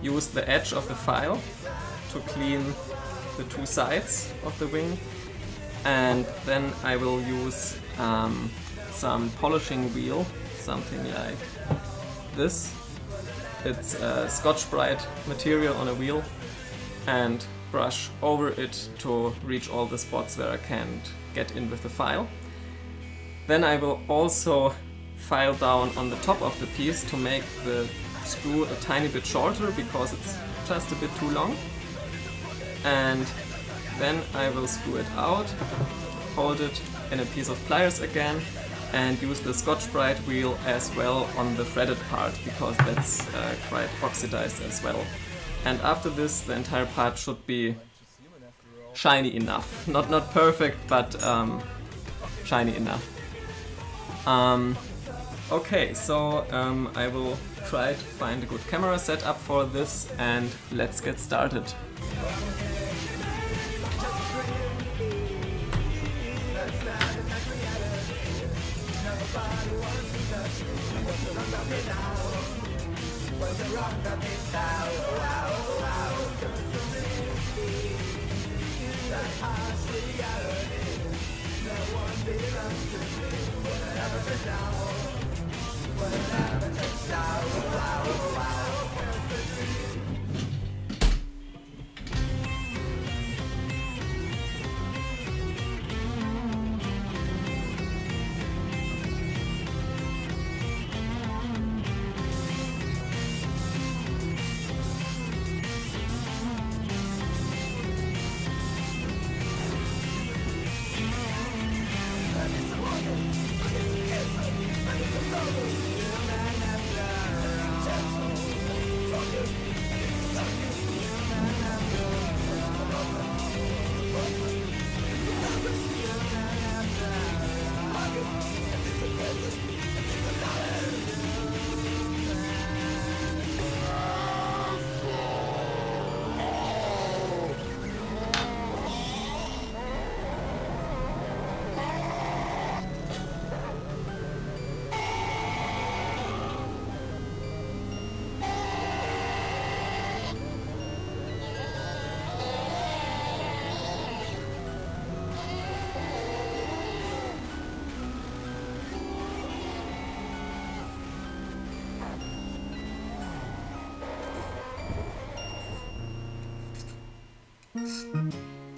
use the edge of the file to clean the two sides of the wing, and then I will use some polishing wheel, something like this. It's a Scotch-Brite material on a wheel, and brush over it to reach all the spots where I can't get in with the file. Then I will also file down on the top of the piece to make the screw a tiny bit shorter, because it's just a bit too long. And then I will screw it out, hold it in a piece of pliers again, and use the Scotch-Brite wheel as well on the threaded part, because that's quite oxidized as well. And after this, the entire part should be shiny enough. Not perfect, but shiny enough. Okay, so I will try to find a good camera setup for this, and let's get started.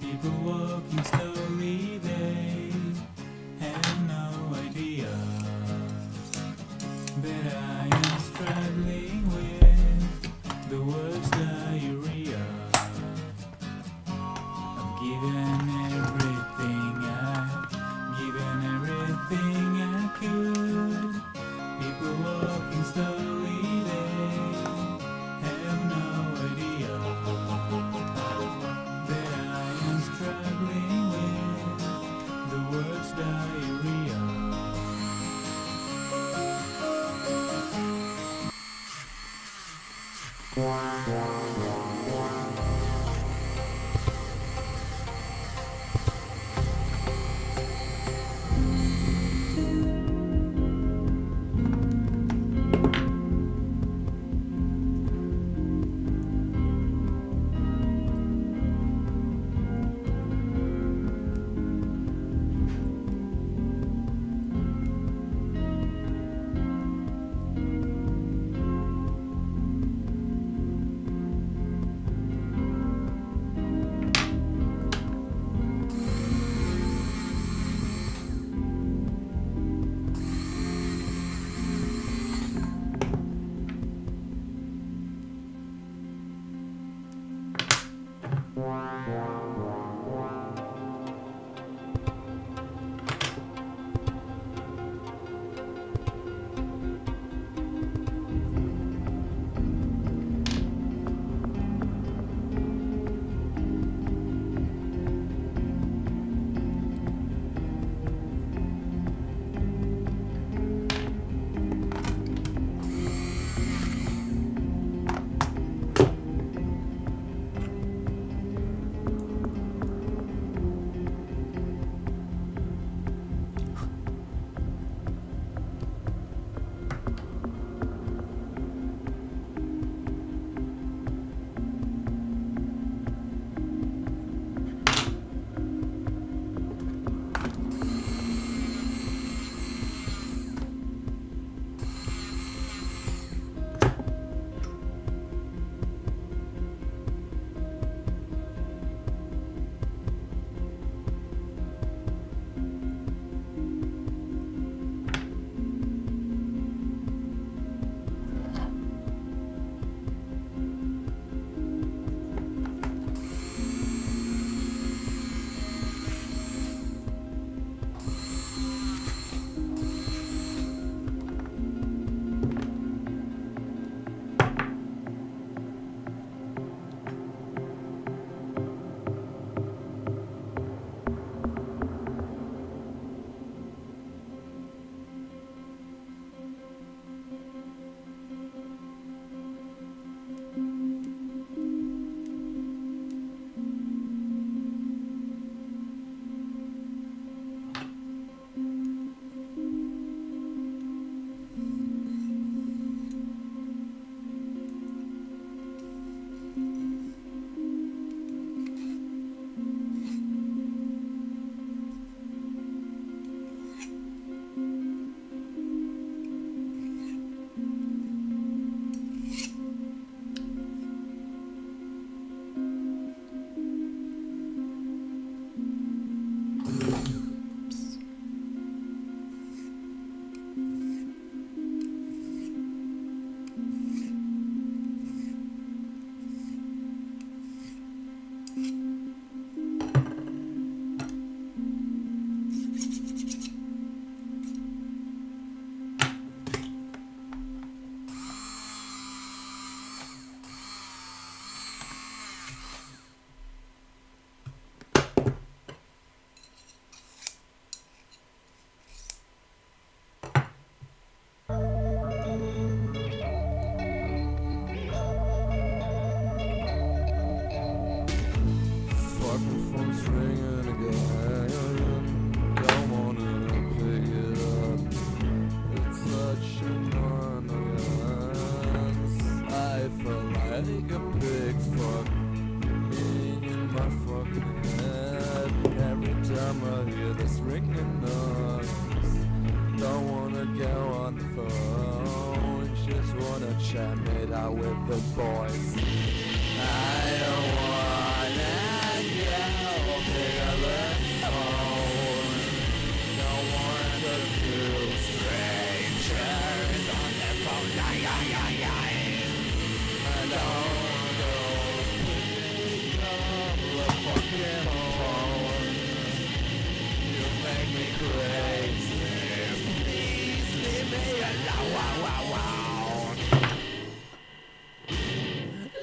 People walking slowly, they have no idea that I am struggling with the worst diarrhea. I've given everything I could. People walking slowly, they have no idea that I am struggling with the worst diarrhea. share it out with the boys. I don't wanna go pick up the phone. Don't wanna do strangers on their phone. I don't go pick up the fucking phone. You make me crazy. Please leave me alone.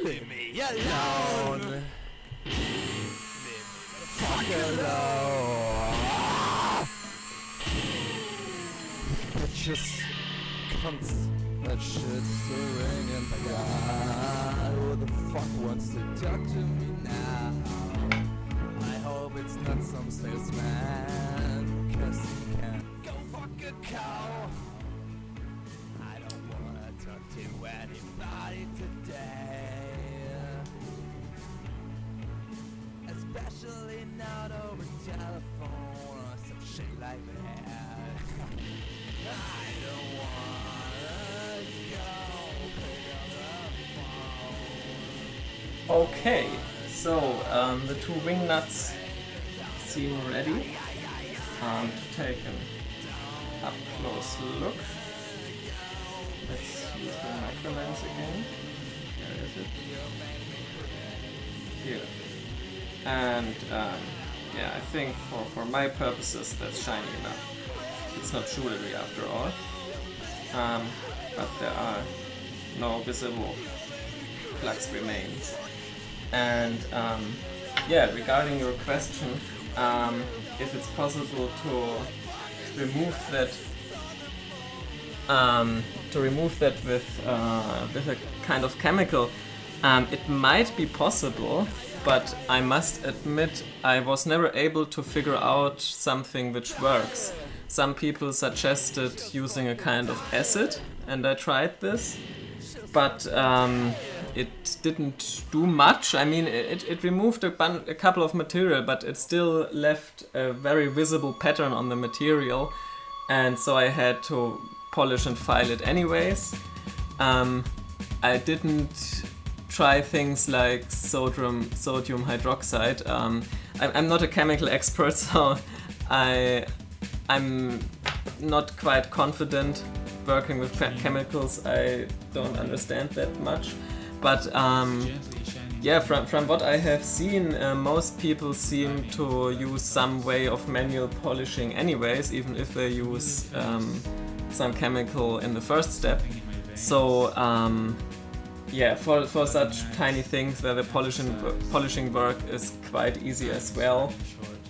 Leave me alone. Leave me the fuck alone. Bitches, cunts, that shit's the ring in the god. Who the fuck wants to talk to me now? I hope it's not some salesman, 'cause he can go fuck a cow. I don't wanna talk to anybody today, especially not over telephone or some shit like that. I don't wanna go pick up the phone. Okay, so the two wing nuts seem ready to take an up close look. Let's use the micro lens again. Where is it? Here. And yeah, I think for my purposes that's shiny enough. It's not jewelry after all. But there are no visible flux remains. And yeah, regarding your question, if it's possible to remove that with a kind of chemical, it might be possible, but I must admit I was never able to figure out something which works. Some people suggested using a kind of acid, and I tried this, but it didn't do much. I mean, it removed a couple of material, but it still left a very visible pattern on the material, and so I had to polish and file it anyways. I didn't try things like sodium hydroxide. I'm not a chemical expert, so I'm not quite confident working with chemicals. I don't understand that much. But yeah, from what I have seen, most people seem to use some way of manual polishing anyways, even if they use some chemical in the first step. So yeah, for such tiny things where the polishing work is quite easy as well,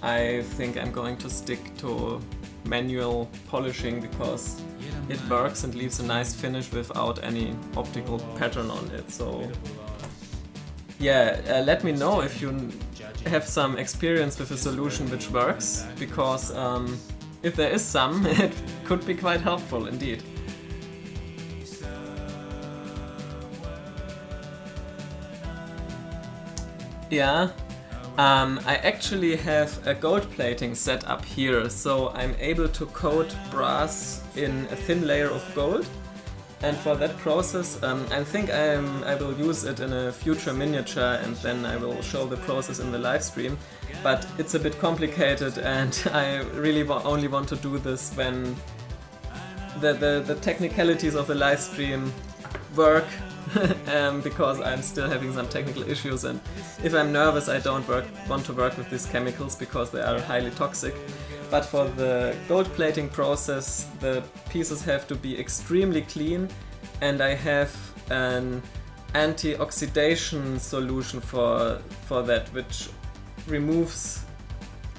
I think I'm going to stick to manual polishing because it works and leaves a nice finish without any optical pattern on it. So yeah, let me know if you have some experience with a solution which works, because if there is some, it could be quite helpful indeed. Yeah, I actually have a gold plating set up here, so I'm able to coat brass in a thin layer of gold. And for that process, I think I will use it in a future miniature, and then I will show the process in the live stream. But it's a bit complicated, and I really only want to do this when the technicalities of the live stream work. Because I'm still having some technical issues, and if I'm nervous I don't want to work with these chemicals because they are highly toxic. But for the gold plating process, the pieces have to be extremely clean, and I have an anti-oxidation solution for that, which removes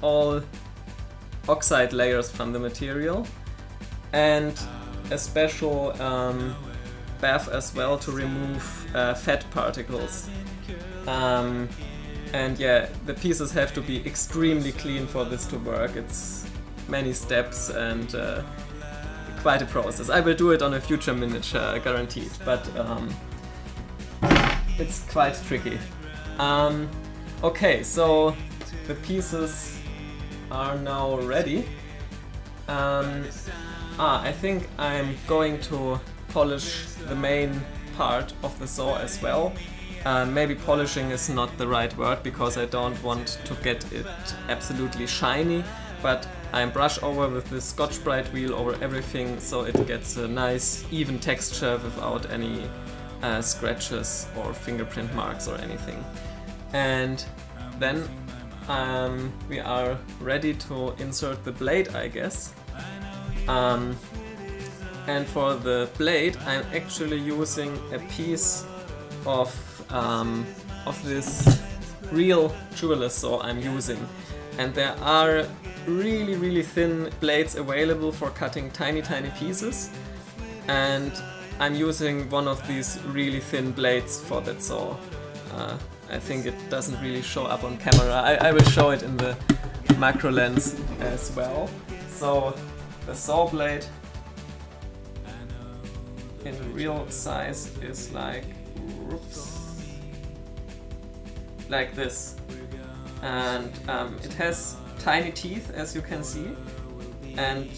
all oxide layers from the material, and a special bath as well to remove fat particles. And yeah, the pieces have to be extremely clean for this to work. It's many steps and quite a process. I will do it on a future miniature, guaranteed, but it's quite tricky. Okay, so the pieces are now ready. I think I'm going to polish the main part of the saw as well. Maybe polishing is not the right word because I don't want to get it absolutely shiny, but I brush over with the Scotch-Brite wheel over everything so it gets a nice even texture without any scratches or fingerprint marks or anything. And then we are ready to insert the blade, I guess. And for the blade I'm actually using a piece of this real jeweler saw I'm using. And there are really thin blades available for cutting tiny pieces. And I'm using one of these really thin blades for that saw. I think it doesn't really show up on camera. I will show it in the macro lens as well. So the saw blade in real size is like, like this. And it has tiny teeth, as you can see. And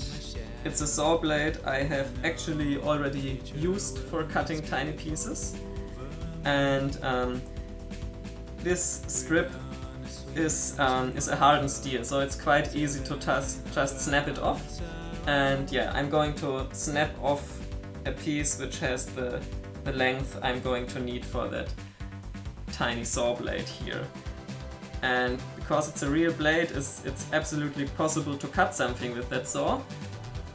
it's a saw blade I have actually already used for cutting tiny pieces. And this strip is a hardened steel, so it's quite easy to just snap it off. And yeah, I'm going to snap off a piece which has the length I'm going to need for that tiny saw blade here. And because it's a real blade, it's absolutely possible to cut something with that saw.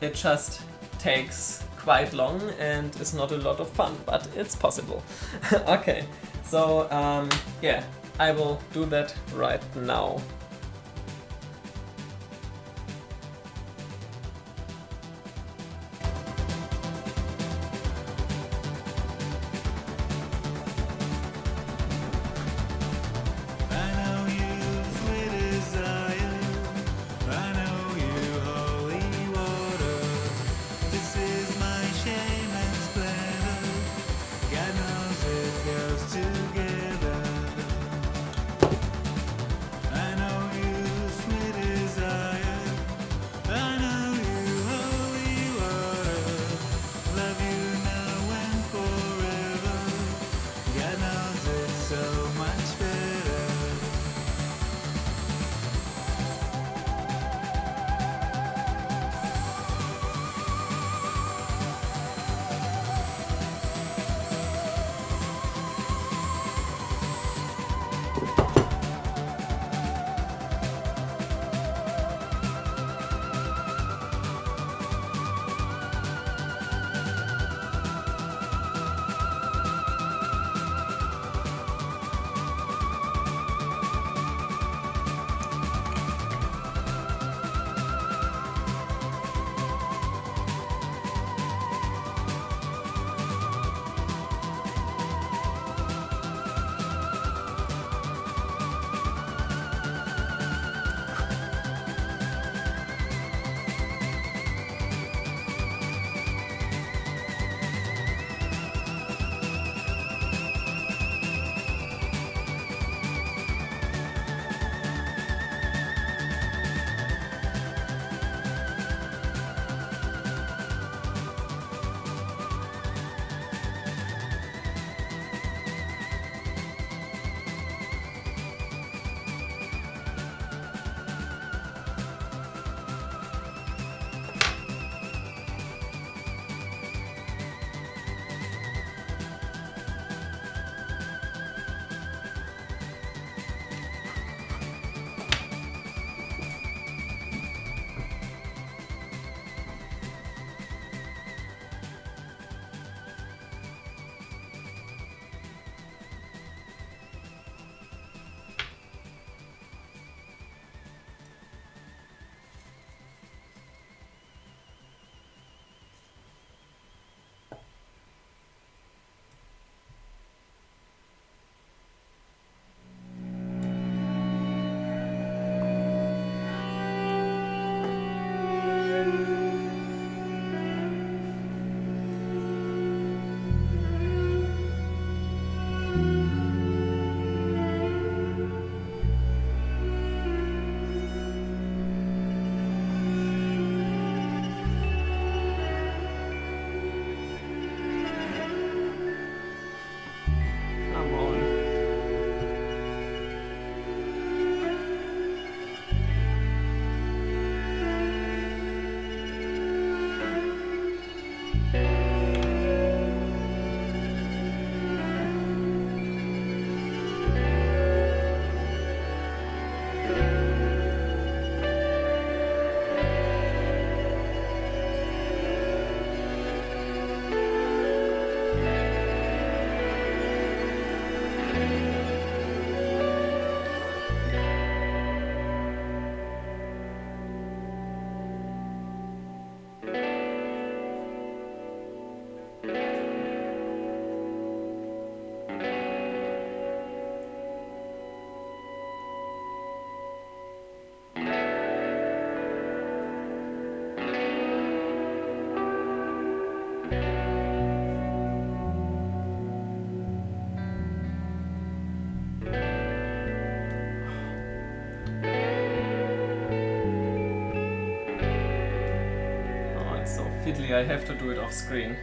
It just takes quite long and is not a lot of fun, but it's possible. Okay, so yeah, I will do that right now. I know fiddly, I have to do it off screen.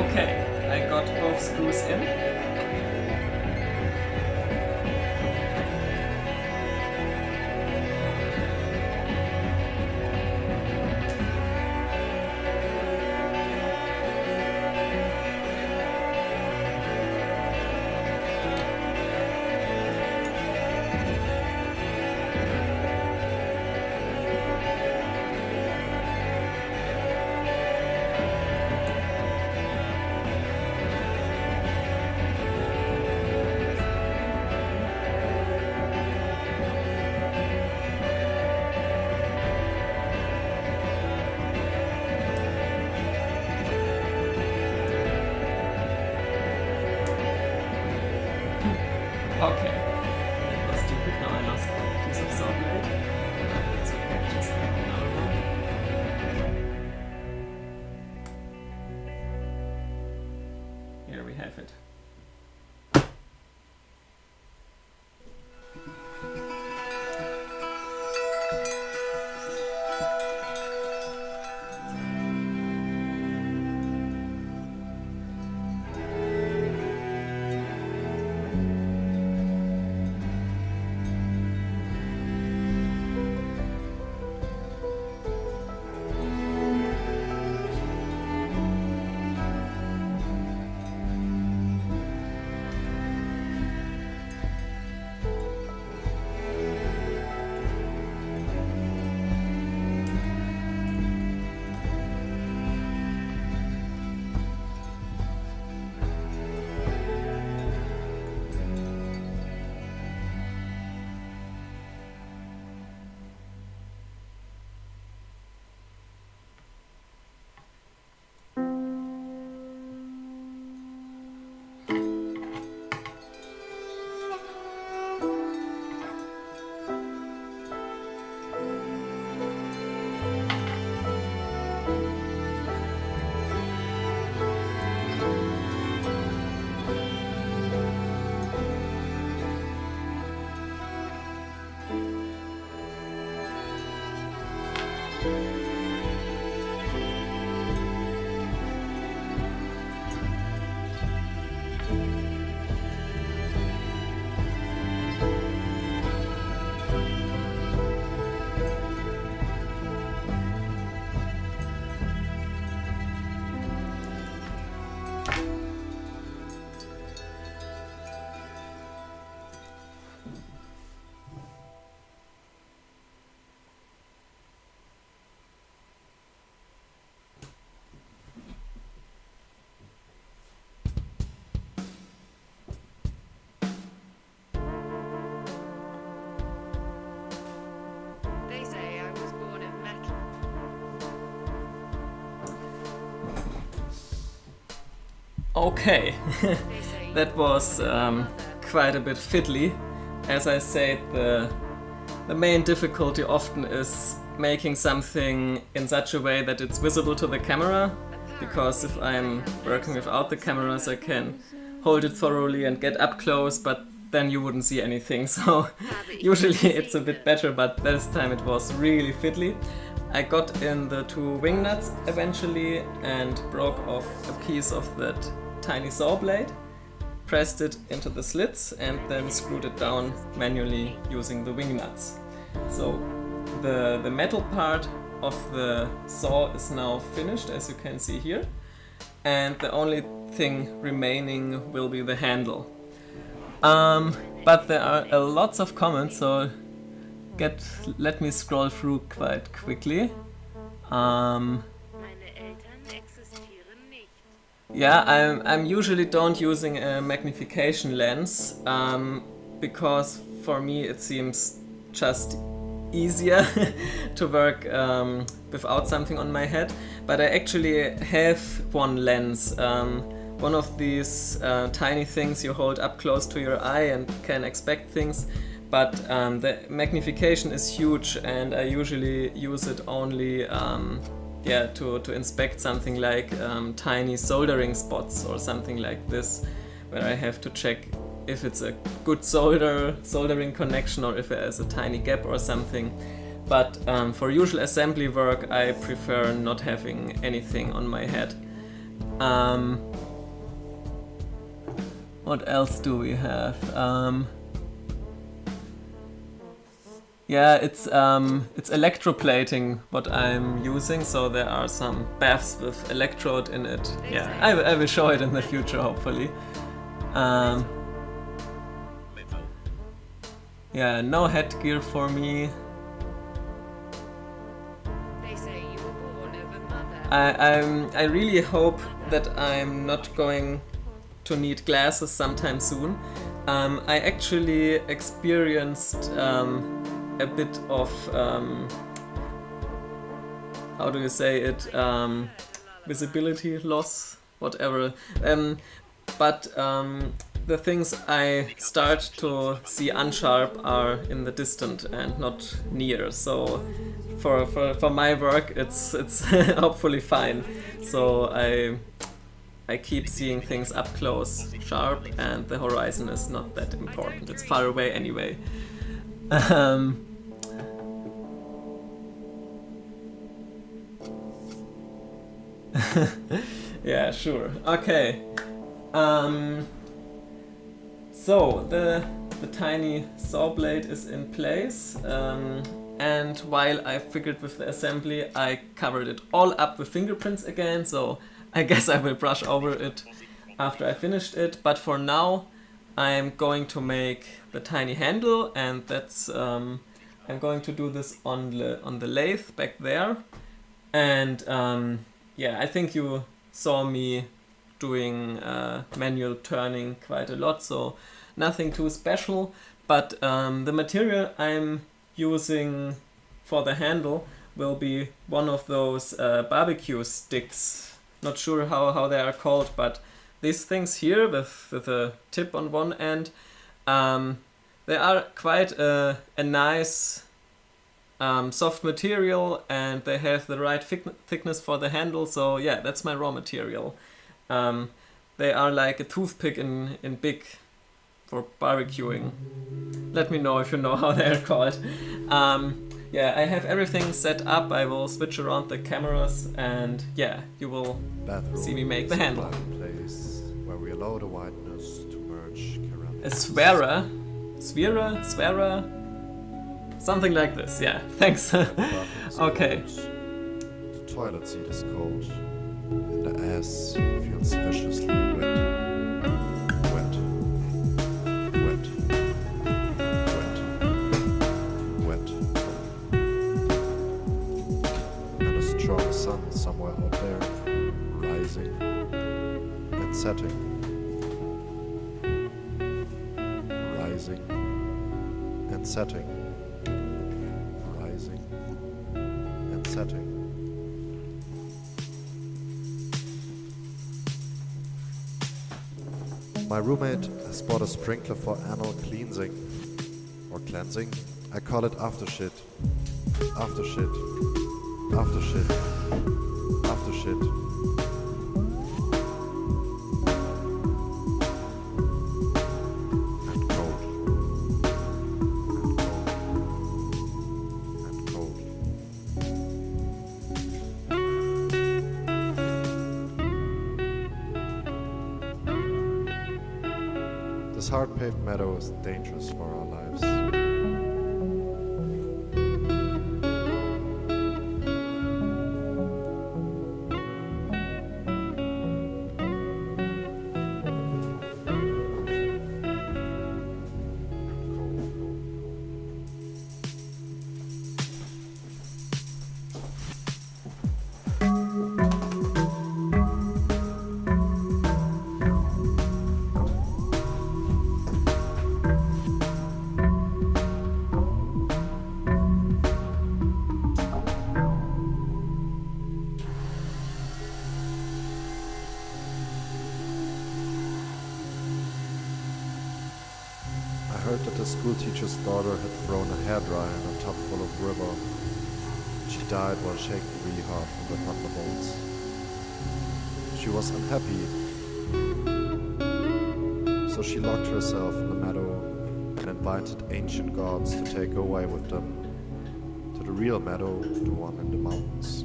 Okay, I got both screws in. Okay, that was stupid. Now I lost a piece of saw blade. It's okay, just make another one. Here we have it. They say I was born of metal. Okay, They say that was quite a bit fiddly. As I said, the main difficulty often is making something in such a way that it's visible to the camera, because if I'm working without the cameras I can hold it thoroughly and get up close, but then you wouldn't see anything, so usually it's a bit better, but this time it was really fiddly. I got in the two wing nuts eventually and broke off a piece of that tiny saw blade, pressed it into the slits and then screwed it down manually using the wing nuts. So the metal part of the saw is now finished, as you can see here, and the only thing remaining will be the handle. But there are lots of comments, so let me scroll through quite quickly. meine Eltern existieren nicht. Yeah, I'm usually don't using a magnification lens because for me it seems just easier to work without something on my head. But I actually have one lens, one of these tiny things you hold up close to your eye and can expect things. But the magnification is huge, and I usually use it only to inspect something like tiny soldering spots or something like this, where I have to check if it's a good soldering connection or if there's a tiny gap or something. But for usual assembly work, I prefer not having anything on my head. What else do we have? Yeah, it's electroplating what I'm using, so there are some baths with electrode in it. Yeah, I will show it in the future, hopefully. Yeah, no headgear for me. They say you were born of a mother. I really hope that I'm not going to need glasses sometime soon. I actually experienced a bit of how do you say it, visibility loss, whatever, but the things I start to see unsharp are in the distant and not near, so for my work it's hopefully fine. So I keep seeing things up close sharp, and the horizon is not that important, it's far away anyway. Yeah, sure. Okay. So the tiny saw blade is in place, and while I figured with the assembly, I covered it all up with fingerprints again, so I guess I will brush over it after I finished it. But for now, I'm going to make the tiny handle, and that's I'm going to do this on the lathe back there. And yeah, I think you saw me doing manual turning quite a lot, so nothing too special. But the material I'm using for the handle will be one of those barbecue sticks. Not sure how they are called, but these things here with a tip on one end, they are quite a nice soft material, and they have the right thickness for the handle, so yeah, that's my raw material. They are like a toothpick in big for barbecuing. Let me know if you know how they are called. Yeah, I have everything set up. I will switch around the cameras, and yeah, you will see me make the handle. Place where we allow the whiteness to merge a Sphera? Something like this, yeah, thanks. Okay. The toilet seat is cold, and the ass feels viciously wet. Wet. Wet. Wet. Wet. And a strong sun somewhere out there, rising and setting. Rising and setting. Setting. My roommate has bought a sprinkler for anal cleansing or cleansing. I call it aftershit. Aftershit. Aftershit. Aftershit. This hard-paved meadow is dangerous for our lives. heard that the schoolteacher's daughter had thrown a hairdryer in a tub full of river. She died while shaking really hard from the thunderbolts. She was unhappy, so she locked herself in the meadow and invited ancient gods to take her away with them to the real meadow, the one in the mountains,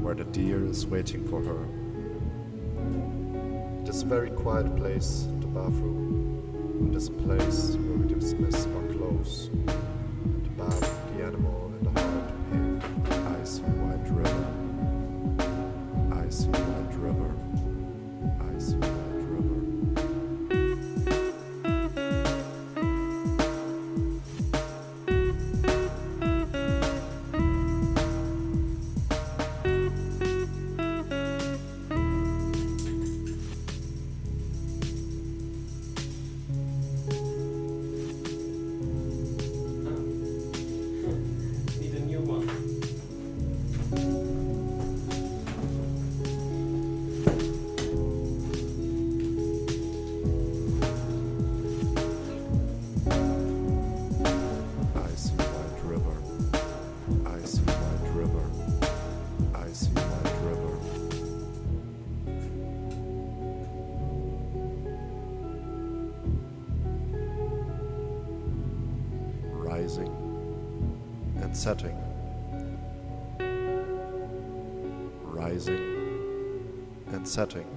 where the deer is waiting for her. It is a very quiet place, the bathroom. It is a place where we dismiss our clothes, to bathe the animal in the heart of the icy white river. Icy white river. Icy white river. Need a new one. Icy white river. Icy white river. Icy white river. Rising and setting. Rising and setting.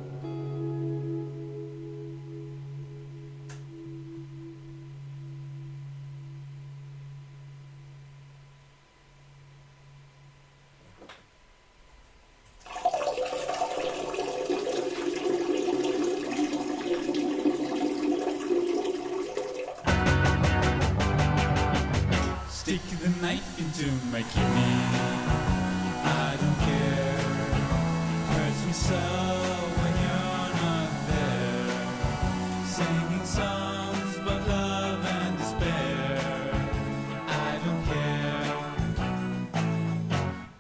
Stick the knife into my kidney. I don't care. Hurts me so when you're not there. Singing songs about love and despair. I don't care.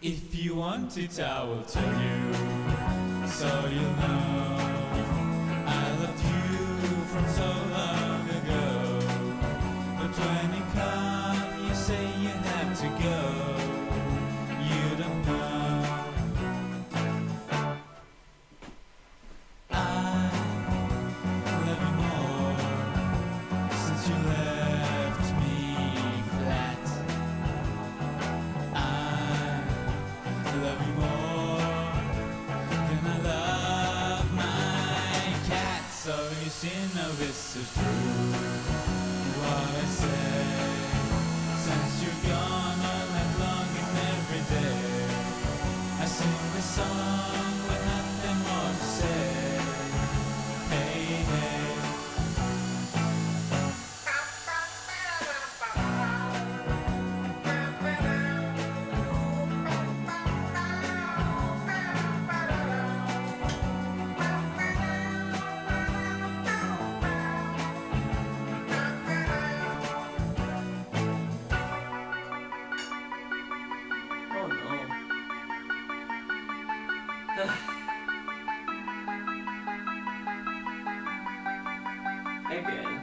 If you want it, I will tell you. So you'll know I loved you from so long ago. But when you come, you say you have to go. You don't know. I love you more since you left me flat. I love you more than I love my cat. So you see now this is true. What I say, since you're gone all night long and every day, I sing the song with nothing more to say. Hey, hey. Oh no. Again.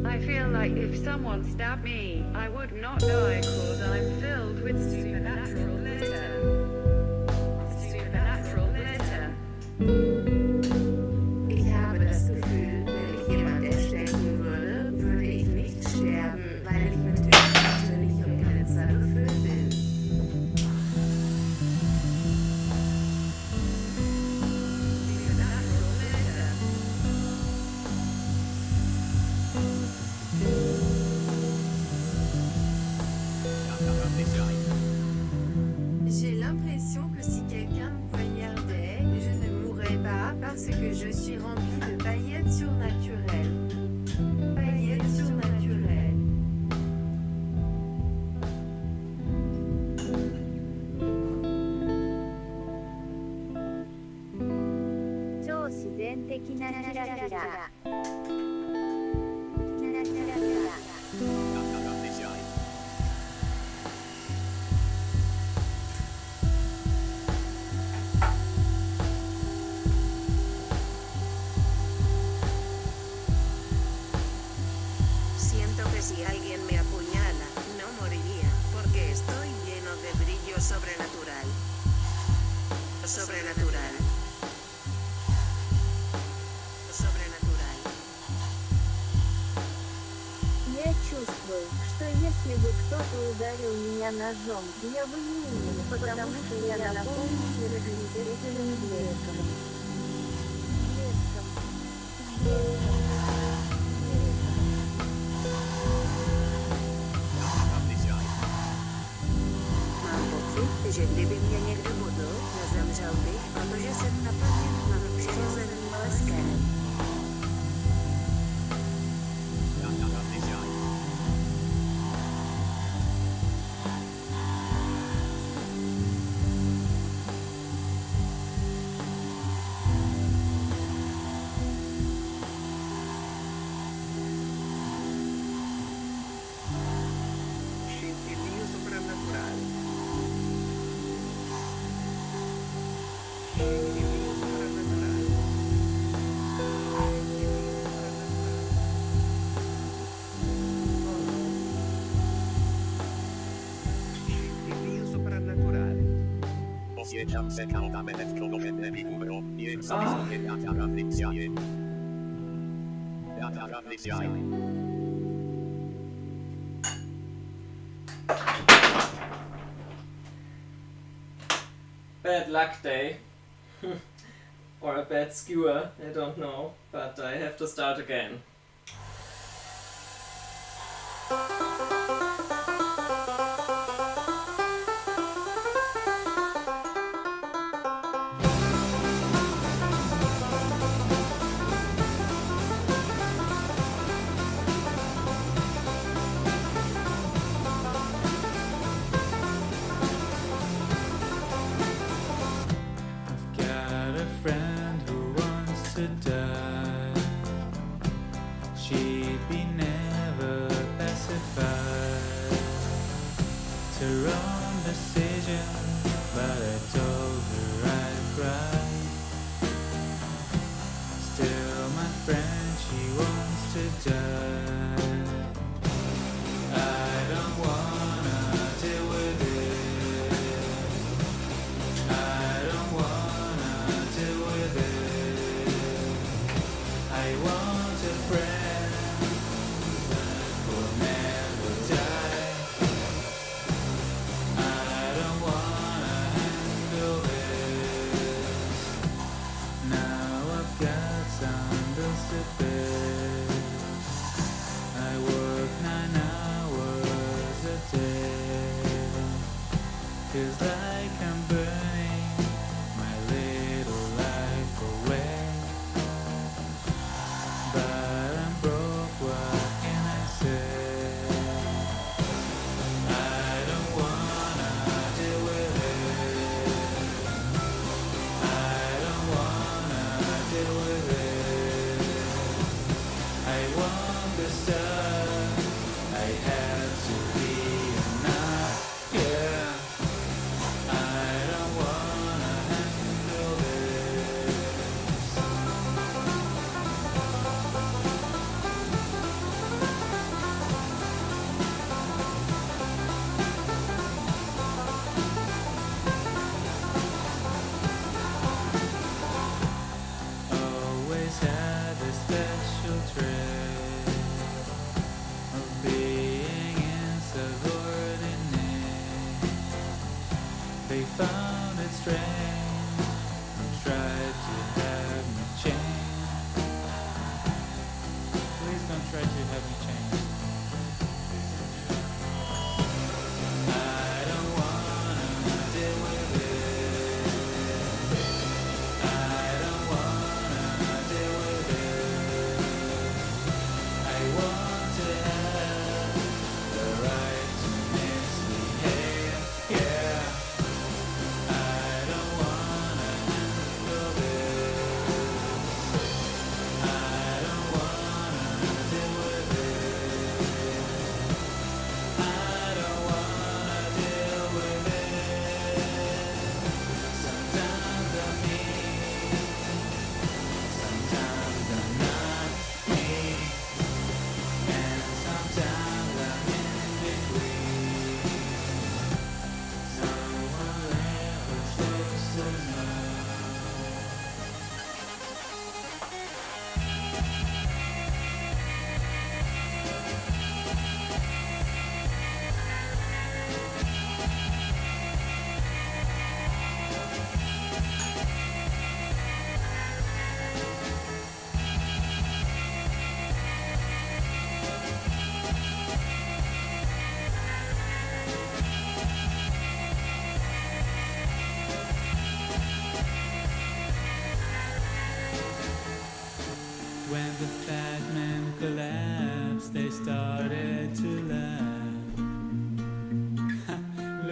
I feel like if someone stabbed me, I would not die cause I'm filled with supernatural glitter. Supernatural glitter. Ich habe das Gefühl, wenn mich jemand erstechen würde, würde ich nicht sterben, weil ich mit übernatürlichem Glitzer gefüllt bin. Supernatural glitter. J'ai l'impression que si quelqu'un me poignardait, je ne mourrais pas parce que je suis remplie de paillettes surnaturelles. Paillettes surnaturelles. 的なキラキラ。Siento que si alguien me apuñala, no moriría, porque estoy lleno de brillo sobrenatural. Sobrenatural. Sobrenatural. Я чувствую, что если бы кто-то ударил меня ножом, я бы не умер, потому что я наполнен сверхъестественным блеском. Mám pocit, že kdyby mě někdo bodl, nezemřel bych, protože jsem naplněn přirozeným bleskem. Scientifico soprannaturale. Scientifico soprannaturale. Scientifico soprannaturale. Osjećam se kao da me netko nožem ne bi umro, jer sam izgubio jataravni sjaj. Jataravni sjaj. Bad luck day. Or a bad skewer, I don't know, but I have to start again. Got a friend who wants to die. She'd be never pacified. It's her own decision, but I told her I'd cry. Still, my friend, she wants to die. I don't wanna deal with it. I don't wanna deal with it. I want a friend that will never die. I don't wanna handle this. Now I've got some bills to pay. I work 9 hours a day. Feels like I'm burning my little life away. But I'm broke, what can I say? I don't wanna deal with it. I don't wanna deal with it. I want the stuff. I have to be enough, yeah. I don't wanna handle this. Always had a special trait of being insubordinate. They found it strange and tried to have me change. Please don't try to have me change. I don't wanna deal with it. I don't wanna deal with it. I want to have the right to misbehave, yeah. I don't want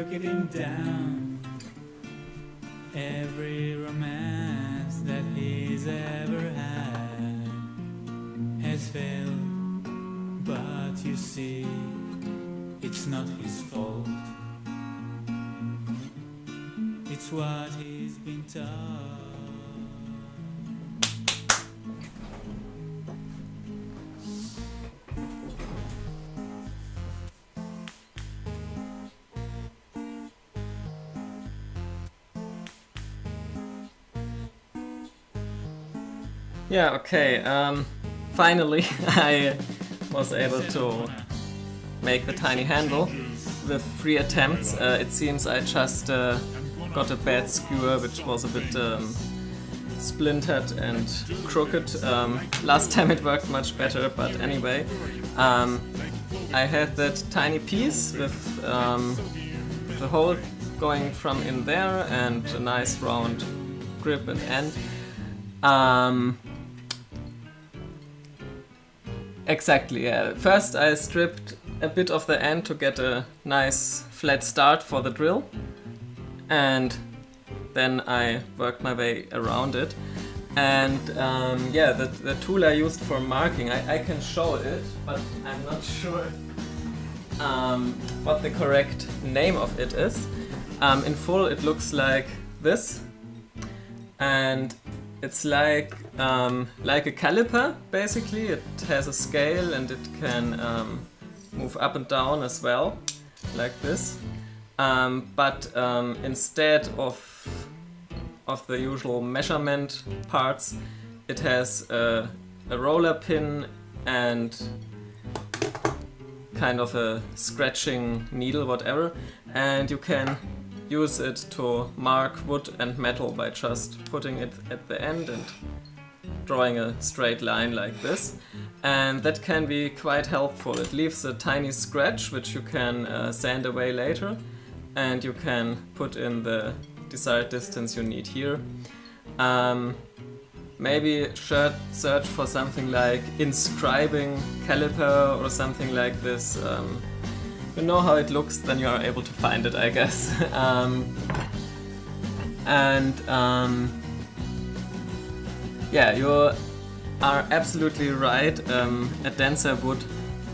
circuiting down every romance that he's ever had has failed, but you see, it's not his fault. It's what he's been taught. Yeah, okay, finally I was able to make the tiny handle with 3 attempts. It seems I just got a bad skewer which was a bit splintered and crooked. Last time it worked much better, but anyway. I had that tiny piece with the hole going from in there and a nice round grip and end. Exactly, yeah. First I stripped a bit of the end to get a nice flat start for the drill, and then I worked my way around it. And yeah, the tool I used for marking, I can show it, but I'm not sure what the correct name of it is. In full it looks like this, and it's like a caliper, basically. It has a scale and it can move up and down as well, like this. But instead of the usual measurement parts, it has a roller pin and kind of a scratching needle, whatever. And you can use it to mark wood and metal by just putting it at the end and drawing a straight line like this. And that can be quite helpful. It leaves a tiny scratch which you can sand away later, and you can put in the desired distance you need here. Maybe search for something like inscribing caliper or something like this. You know how it looks, then you are able to find it, I guess. Yeah, you are absolutely right. A denser wood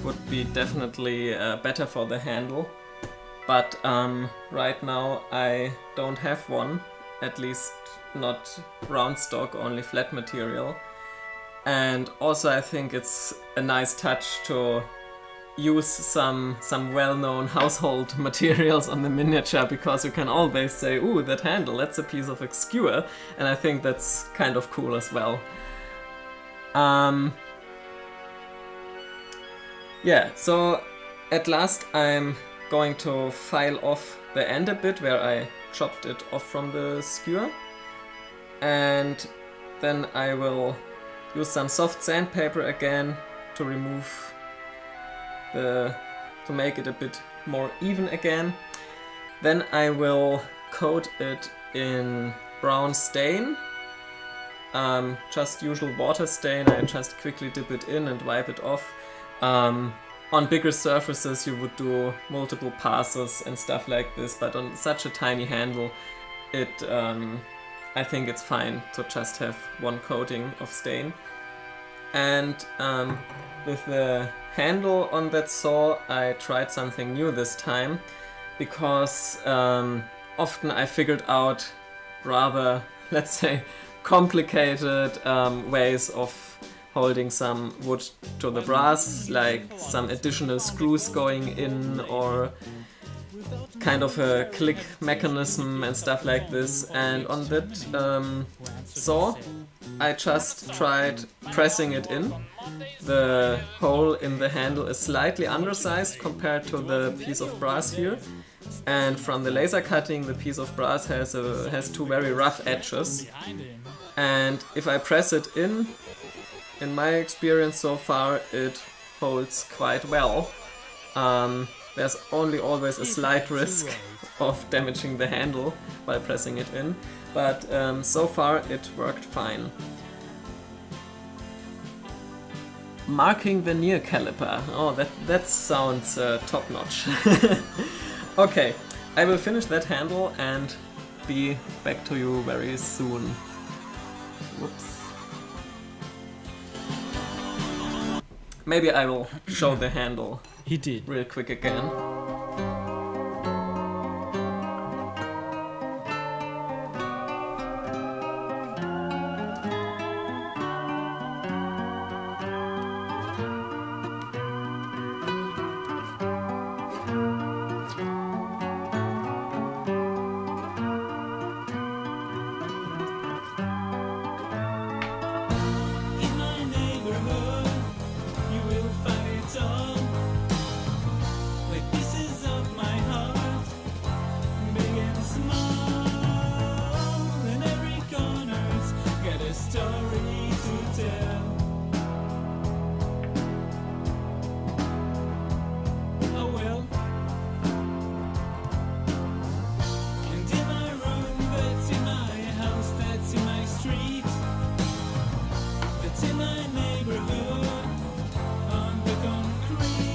would be definitely better for the handle, but right now I don't have one, at least not round stock, only flat material. And also I think it's a nice touch to use some well-known household materials on the miniature, because you can always say, ooh, that handle, that's a piece of a skewer, and I think that's kind of cool as well. Yeah, so at last I'm going to file off the end a bit where I chopped it off from the skewer, and then I will use some soft sandpaper again to remove to make it a bit more even again. Then I will coat it in brown stain, just usual water stain. I just quickly dip it in and wipe it off. On bigger surfaces you would do multiple passes and stuff like this, but on such a tiny handle I think it's fine to just have one coating of stain. And with the handle on that saw I tried something new this time, because often I figured out rather, let's say, complicated ways of holding some wood to the brass, like some additional screws going in or kind of a click mechanism and stuff like this. And on that saw I just tried pressing it in. The hole in the handle is slightly undersized compared to the piece of brass here, and from the laser cutting the piece of brass has two very rough edges, and if I press it in my experience so far it holds quite well. There's only always a slight risk of damaging the handle by pressing it in, but so far it worked fine. Marking veneer caliper. Oh, that sounds top-notch. Okay, I will finish that handle and be back to you very soon. Whoops. Maybe I will show the handle. He did. Real quick again. In my neighborhood, you will find it all. Like pieces of my heart, big and small. And every corner's got a story to tell. Oh well. And in my room, that's in my house, that's in my street, that's in my neighborhood, on the concrete.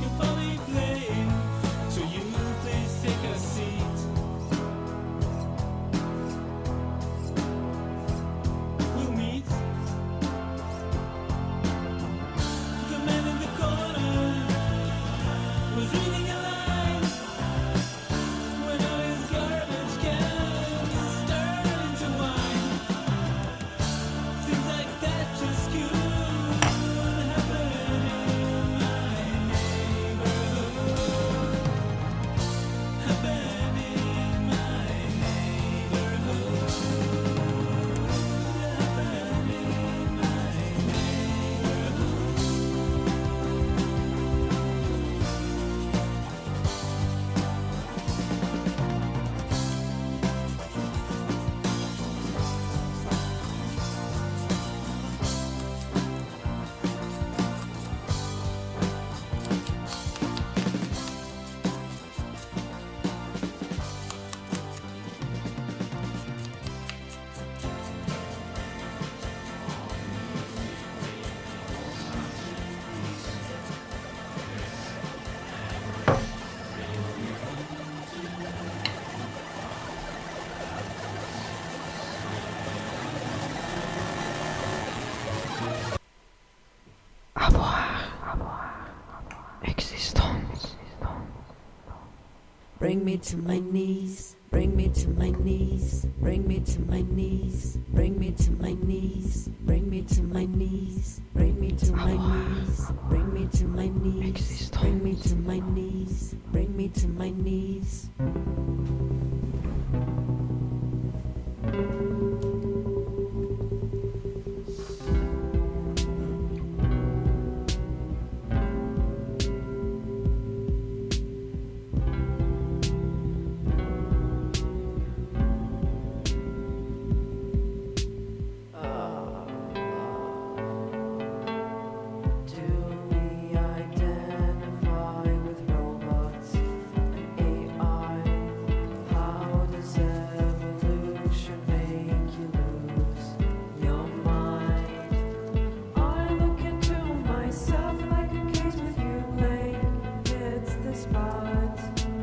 You'll probably play, so you please take a seat. We'll meet. The man in the corner was reading a line when all his garbage cans turned into wine. Things like that just could happen in my neighborhood. Happen in my neighborhood. Happen in my Bring me to my knees, bring me to my knees, bring me to my knees, bring me to my knees, bring me to my knees, bring me to my knees, bring me to my knees, bring me to my knees, bring me to my knees. Do we identify with robots and AI? How does evolution make you lose your mind? I look into myself like a case with you laying. It's the spot.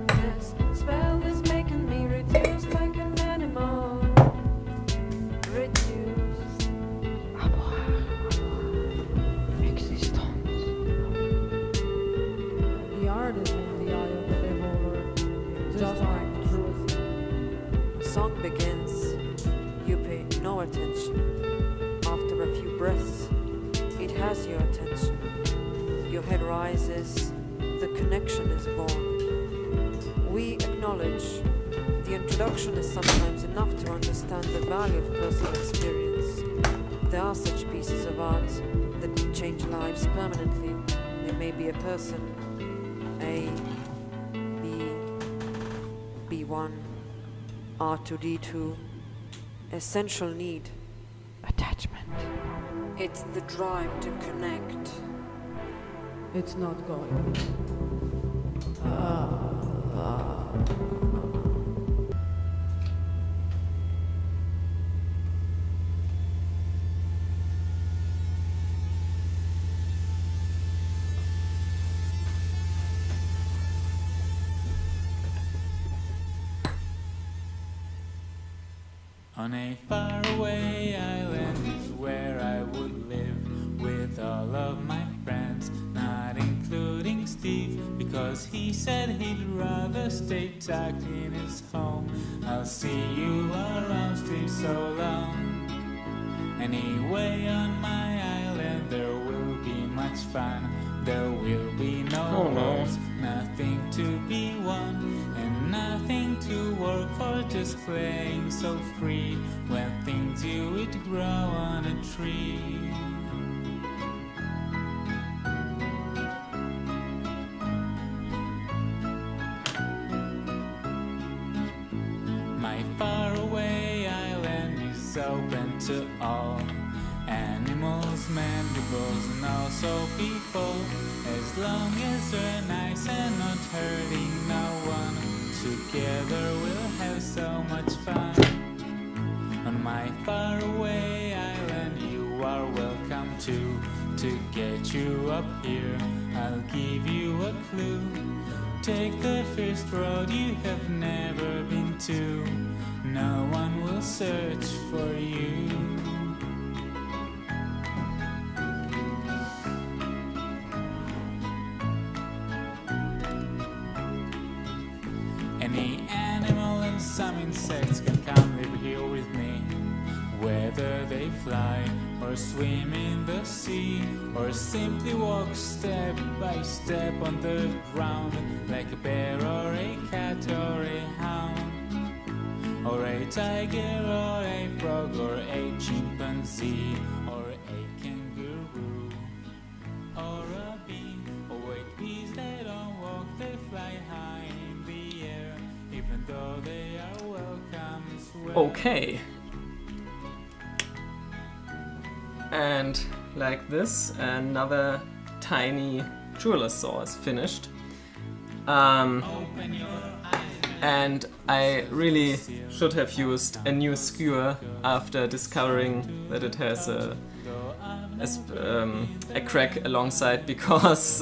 This spell is making me reduced like an animal. Reduced. The art is in the eye of the beholder, just like the truth. A song begins, you pay no attention. After a few breaths, it has your attention. Your head rises, the connection is born. We acknowledge the introduction is sometimes enough to understand the value of personal experience. There are such pieces of art that change lives permanently. They may be a person, A, B, B1, R2D2. Essential need. Attachment. It's the drive to connect. It's not going. On a faraway island is where I would live with all of my friends, not including Steve, because he said he'd rather stay tucked in his home. I'll see you around, Steve, so long. Anyway, on my island there will be much fun. There will be no wars, nothing to be won, and nothing to work for, just playing so free. When things you would grow on a tree. My faraway island is open to all. Animals, mandibles, and also people. As long as they're nice and not hurting no one, together we'll have so much fun. On my faraway island you are welcome to. To get you up here, I'll give you a clue. Take the first road you have never been to. No one will search for you. Any animal and some insects can come live here with me. Whether they fly or swim in the sea, or simply walk step by step on the ground, like a bear or a cat or a hound, or a tiger or a frog or a chimpanzee, or a kangaroo, or a bee. Oh wait, bees, they don't walk, they fly high in the air, even though they are welcome as well. Okay. And like this, another tiny jeweler saw is finished. And I really should have used a new skewer after discovering that it has a crack alongside, because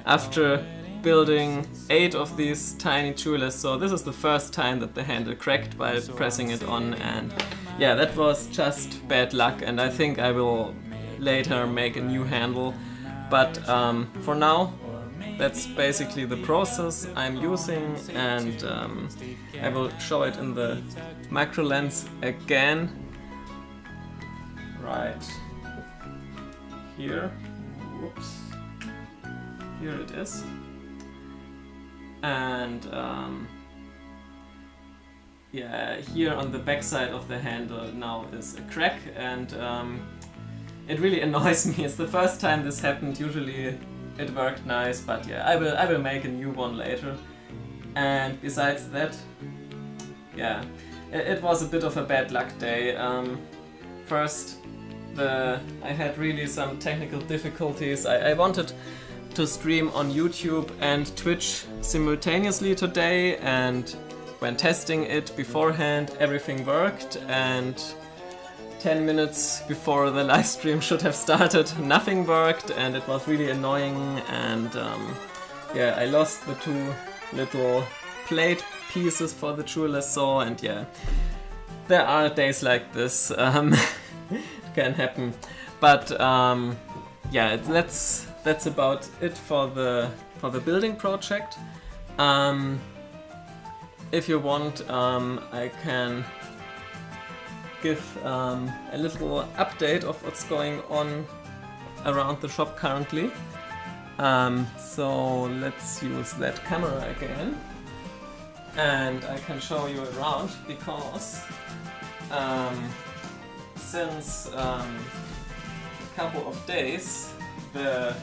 after building 8 of these tiny jewelers, so this is the first time that the handle cracked by pressing it on, and yeah, that was just bad luck, and I think I will later make a new handle. But for now, that's basically the process I'm using, and I will show it in the macro lens again. Right here. Whoops. Here it is. And yeah, here on the back side of the handle now is a crack, and it really annoys me. It's the first time this happened. Usually it worked nice, but yeah, I will make a new one later. And besides that, yeah, it was a bit of a bad luck day. First, I had really some technical difficulties. I wanted to stream on YouTube and Twitch simultaneously today, and when testing it beforehand, everything worked, and 10 minutes before the live stream should have started, nothing worked, and it was really annoying. And yeah, I lost the 2 little plate pieces for the jeweler saw, and yeah, there are days like this. It can happen, but yeah, that's about it for the building project. If you want, I can give a little update of what's going on around the shop currently. So let's use that camera again, and I can show you around, because since a couple of days the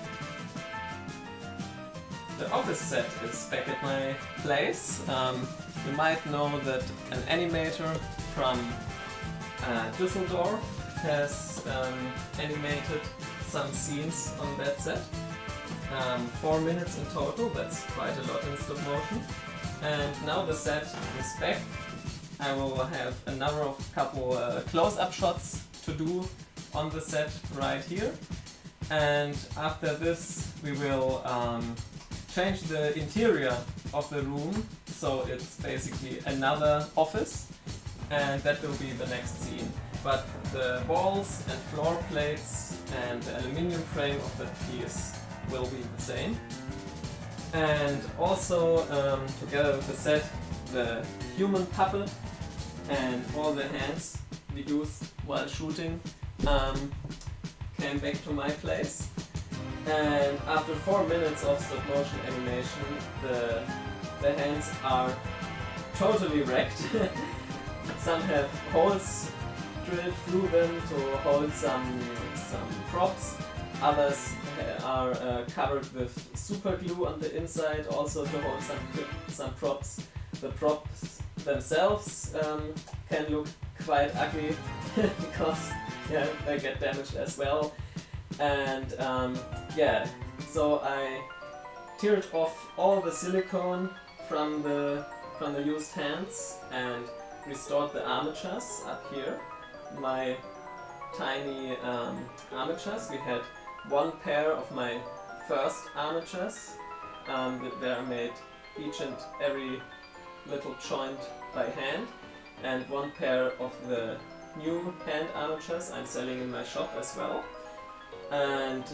office set is back at my place. You might know that an animator from Düsseldorf has animated some scenes on that set. 4 minutes in total, that's quite a lot in stop motion. And now the set is back. I will have another couple close-up shots to do on the set right here. And after this we will change the interior of the room, so it's basically another office. and that will be the next scene. But the walls and floor plates and the aluminium frame of that piece will be the same. And also, together with the set, the human puppet and all the hands we used while shooting came back to my place. And after 4 minutes of stop motion animation, the hands are totally wrecked. Some have holes drilled through them to hold some props. Others are covered with super glue on the inside, also to hold some props. The props themselves can look quite ugly because they get damaged as well. And so I teared off all the silicone from the used hands and restored the armatures up here. My tiny armatures. We had one pair of my first armatures. They are made each and every little joint by hand, and one pair of the new hand armatures I'm selling in my shop as well. And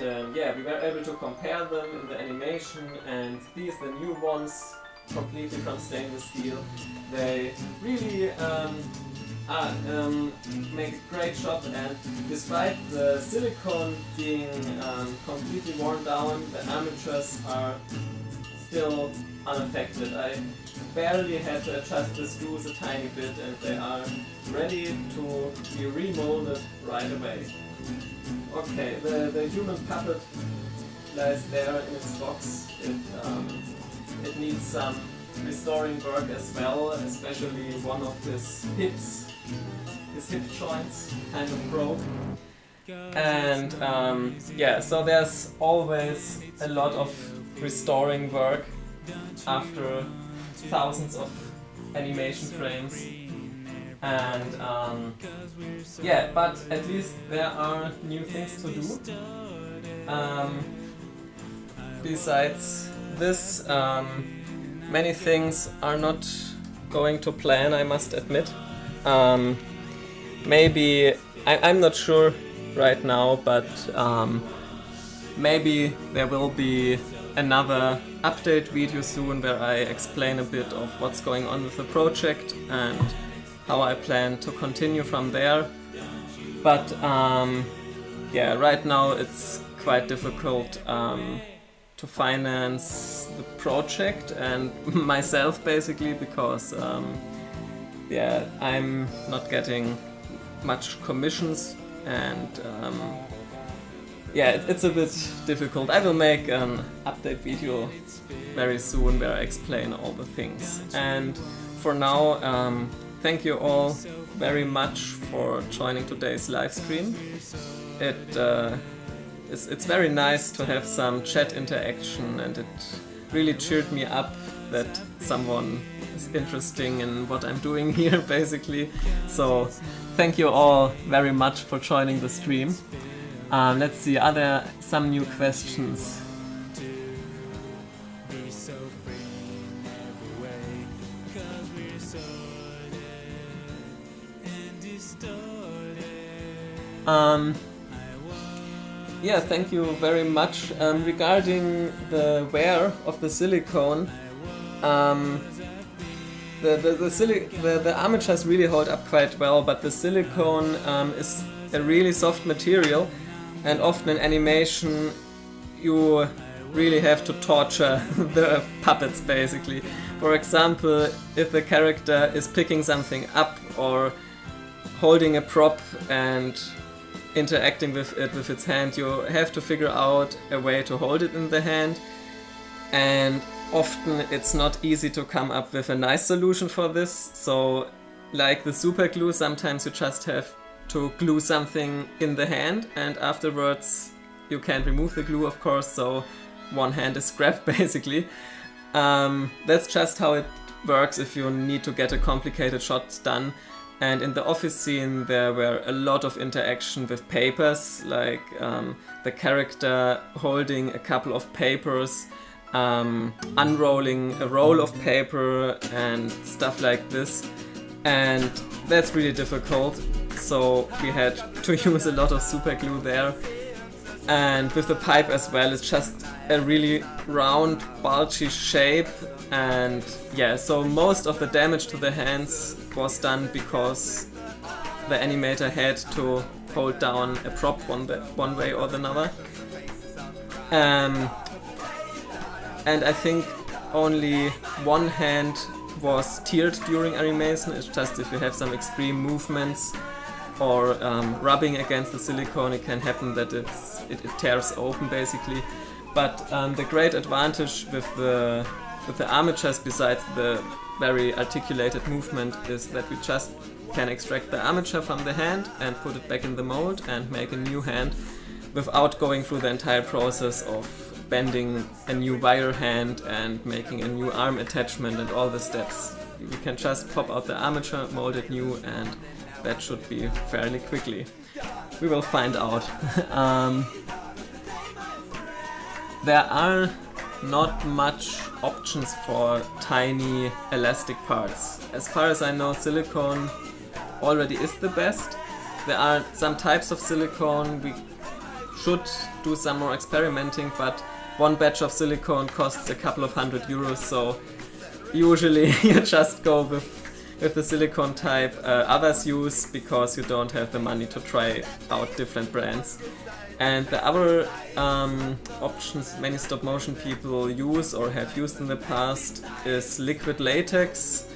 we were able to compare them in the animation, and these, the new ones, completely from stainless steel, they really make a great job, and despite the silicone being completely worn down, the armatures are still unaffected. I barely had to adjust the screws a tiny bit, and they are ready to be remolded right away. Okay, the human puppet lies there in its box. It needs some restoring work as well, especially one of his hips. His hip joints kind of broke. And so there's always a lot of restoring work after thousands of animation frames. And but at least there are new things to do. Besides this, many things are not going to plan, I must admit. Maybe, I'm not sure right now, but maybe there will be another update video soon where I explain a bit of what's going on with the project and how I plan to continue from there. But right now it's quite difficult to finance the project and myself basically, because I'm not getting much commissions, and it's a bit difficult. I will make an update video very soon where I explain all the things. And for now, thank you all very much for joining today's live stream. It's very nice to have some chat interaction, and it really cheered me up that someone is interesting in what I'm doing here basically. So thank you all very much for joining the stream. Let's see, are there some new questions? Thank you very much. Regarding the wear of the silicone, the armatures really hold up quite well, but the silicone is a really soft material, and often in animation you really have to torture the puppets basically. For example, if the character is picking something up or holding a prop and interacting with it with its hand, you have to figure out a way to hold it in the hand, and often it's not easy to come up with a nice solution for this. So like the super glue, sometimes you just have to glue something in the hand, and afterwards you can't remove the glue, of course, so one hand is scrapped basically. That's just how it works if you need to get a complicated shot done. And in the office scene there were a lot of interaction with papers, like the character holding a couple of papers, unrolling a roll of paper and stuff like this. and that's really difficult, so we had to use a lot of super glue there. And with the pipe as well, it's just a really round, bulgy shape, and yeah, so most of the damage to the hands was done because the animator had to hold down a prop one way or another. And I think only one hand was teared during animation. It's just if you have some extreme movements or rubbing against the silicone, it can happen that it tears open basically. But the great advantage with the armatures, besides the very articulated movement, is that we just can extract the armature from the hand and put it back in the mold and make a new hand without going through the entire process of bending a new wire hand and making a new arm attachment and all the steps. We can just pop out the armature, mold it new, and that should be fairly quickly. We will find out. There are not much options for tiny elastic parts. As far as I know, silicone already is the best. There are some types of silicone. We should do some more experimenting, but one batch of silicone costs a couple of €100, so usually you just go with the silicone type others use, because you don't have the money to try out different brands. And the other options many stop motion people use or have used in the past is liquid latex,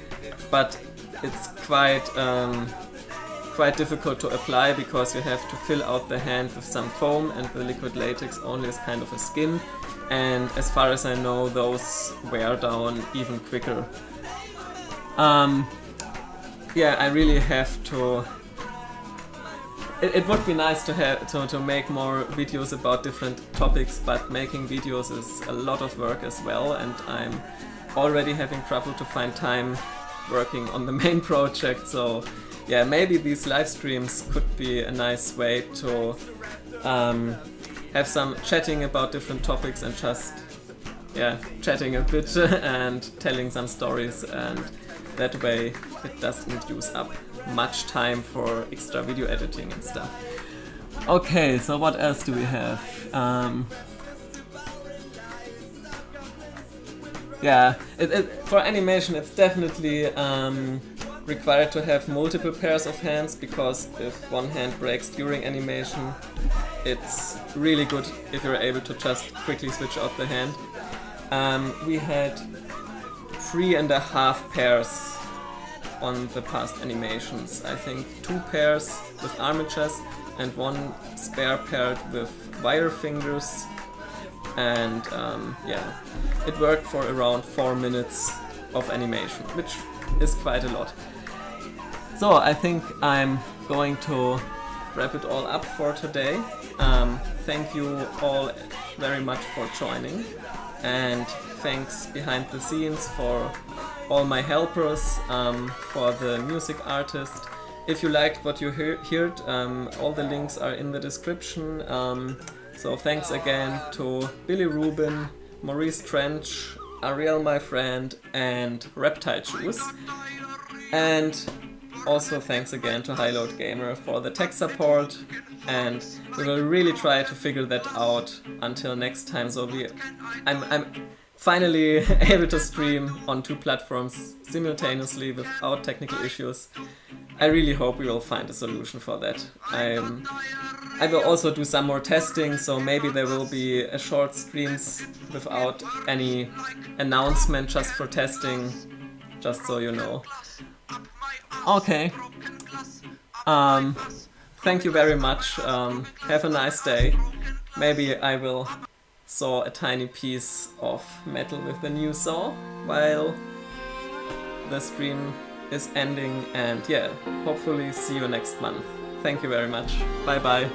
but it's quite difficult to apply because you have to fill out the hand with some foam, and the liquid latex only is kind of a skin, and as far as I know, those wear down even quicker. Yeah, I really have to. It would be nice to make more videos about different topics, but making videos is a lot of work as well, and I'm already having trouble to find time working on the main project. So yeah, maybe these live streams could be a nice way to have some chatting about different topics and just chatting a bit and telling some stories, and that way it doesn't use up much time for extra video editing and stuff. Okay, so what else do we have? For animation it's definitely required to have multiple pairs of hands, because if one hand breaks during animation, it's really good if you're able to just quickly switch out the hand. We had 3.5 pairs on the past animations. I think 2 pairs with armatures and 1 spare pair with wire fingers, and it worked for around 4 minutes of animation, which is quite a lot. So I think I'm going to wrap it all up for today. Thank you all very much for joining, and thanks behind the scenes for all my helpers, for the music artist. If you liked what you heard, all the links are in the description. So thanks again to Billy Rubin, Maurice Trench, Ariel my friend, and Reptile Juice. And also thanks again to HiloadGamer for the tech support, and we will really try to figure that out until next time. So I'm finally able to stream on 2 platforms simultaneously without technical issues. I really hope we will find a solution for that. I will also do some more testing, so maybe there will be a short streams without any announcement, just for testing, just so you know. Okay. Thank you very much. Have a nice day. Maybe I will saw a tiny piece of metal with the new saw while the stream is ending, and yeah, hopefully see you next month. Thank you very much. Bye bye.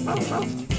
Bye.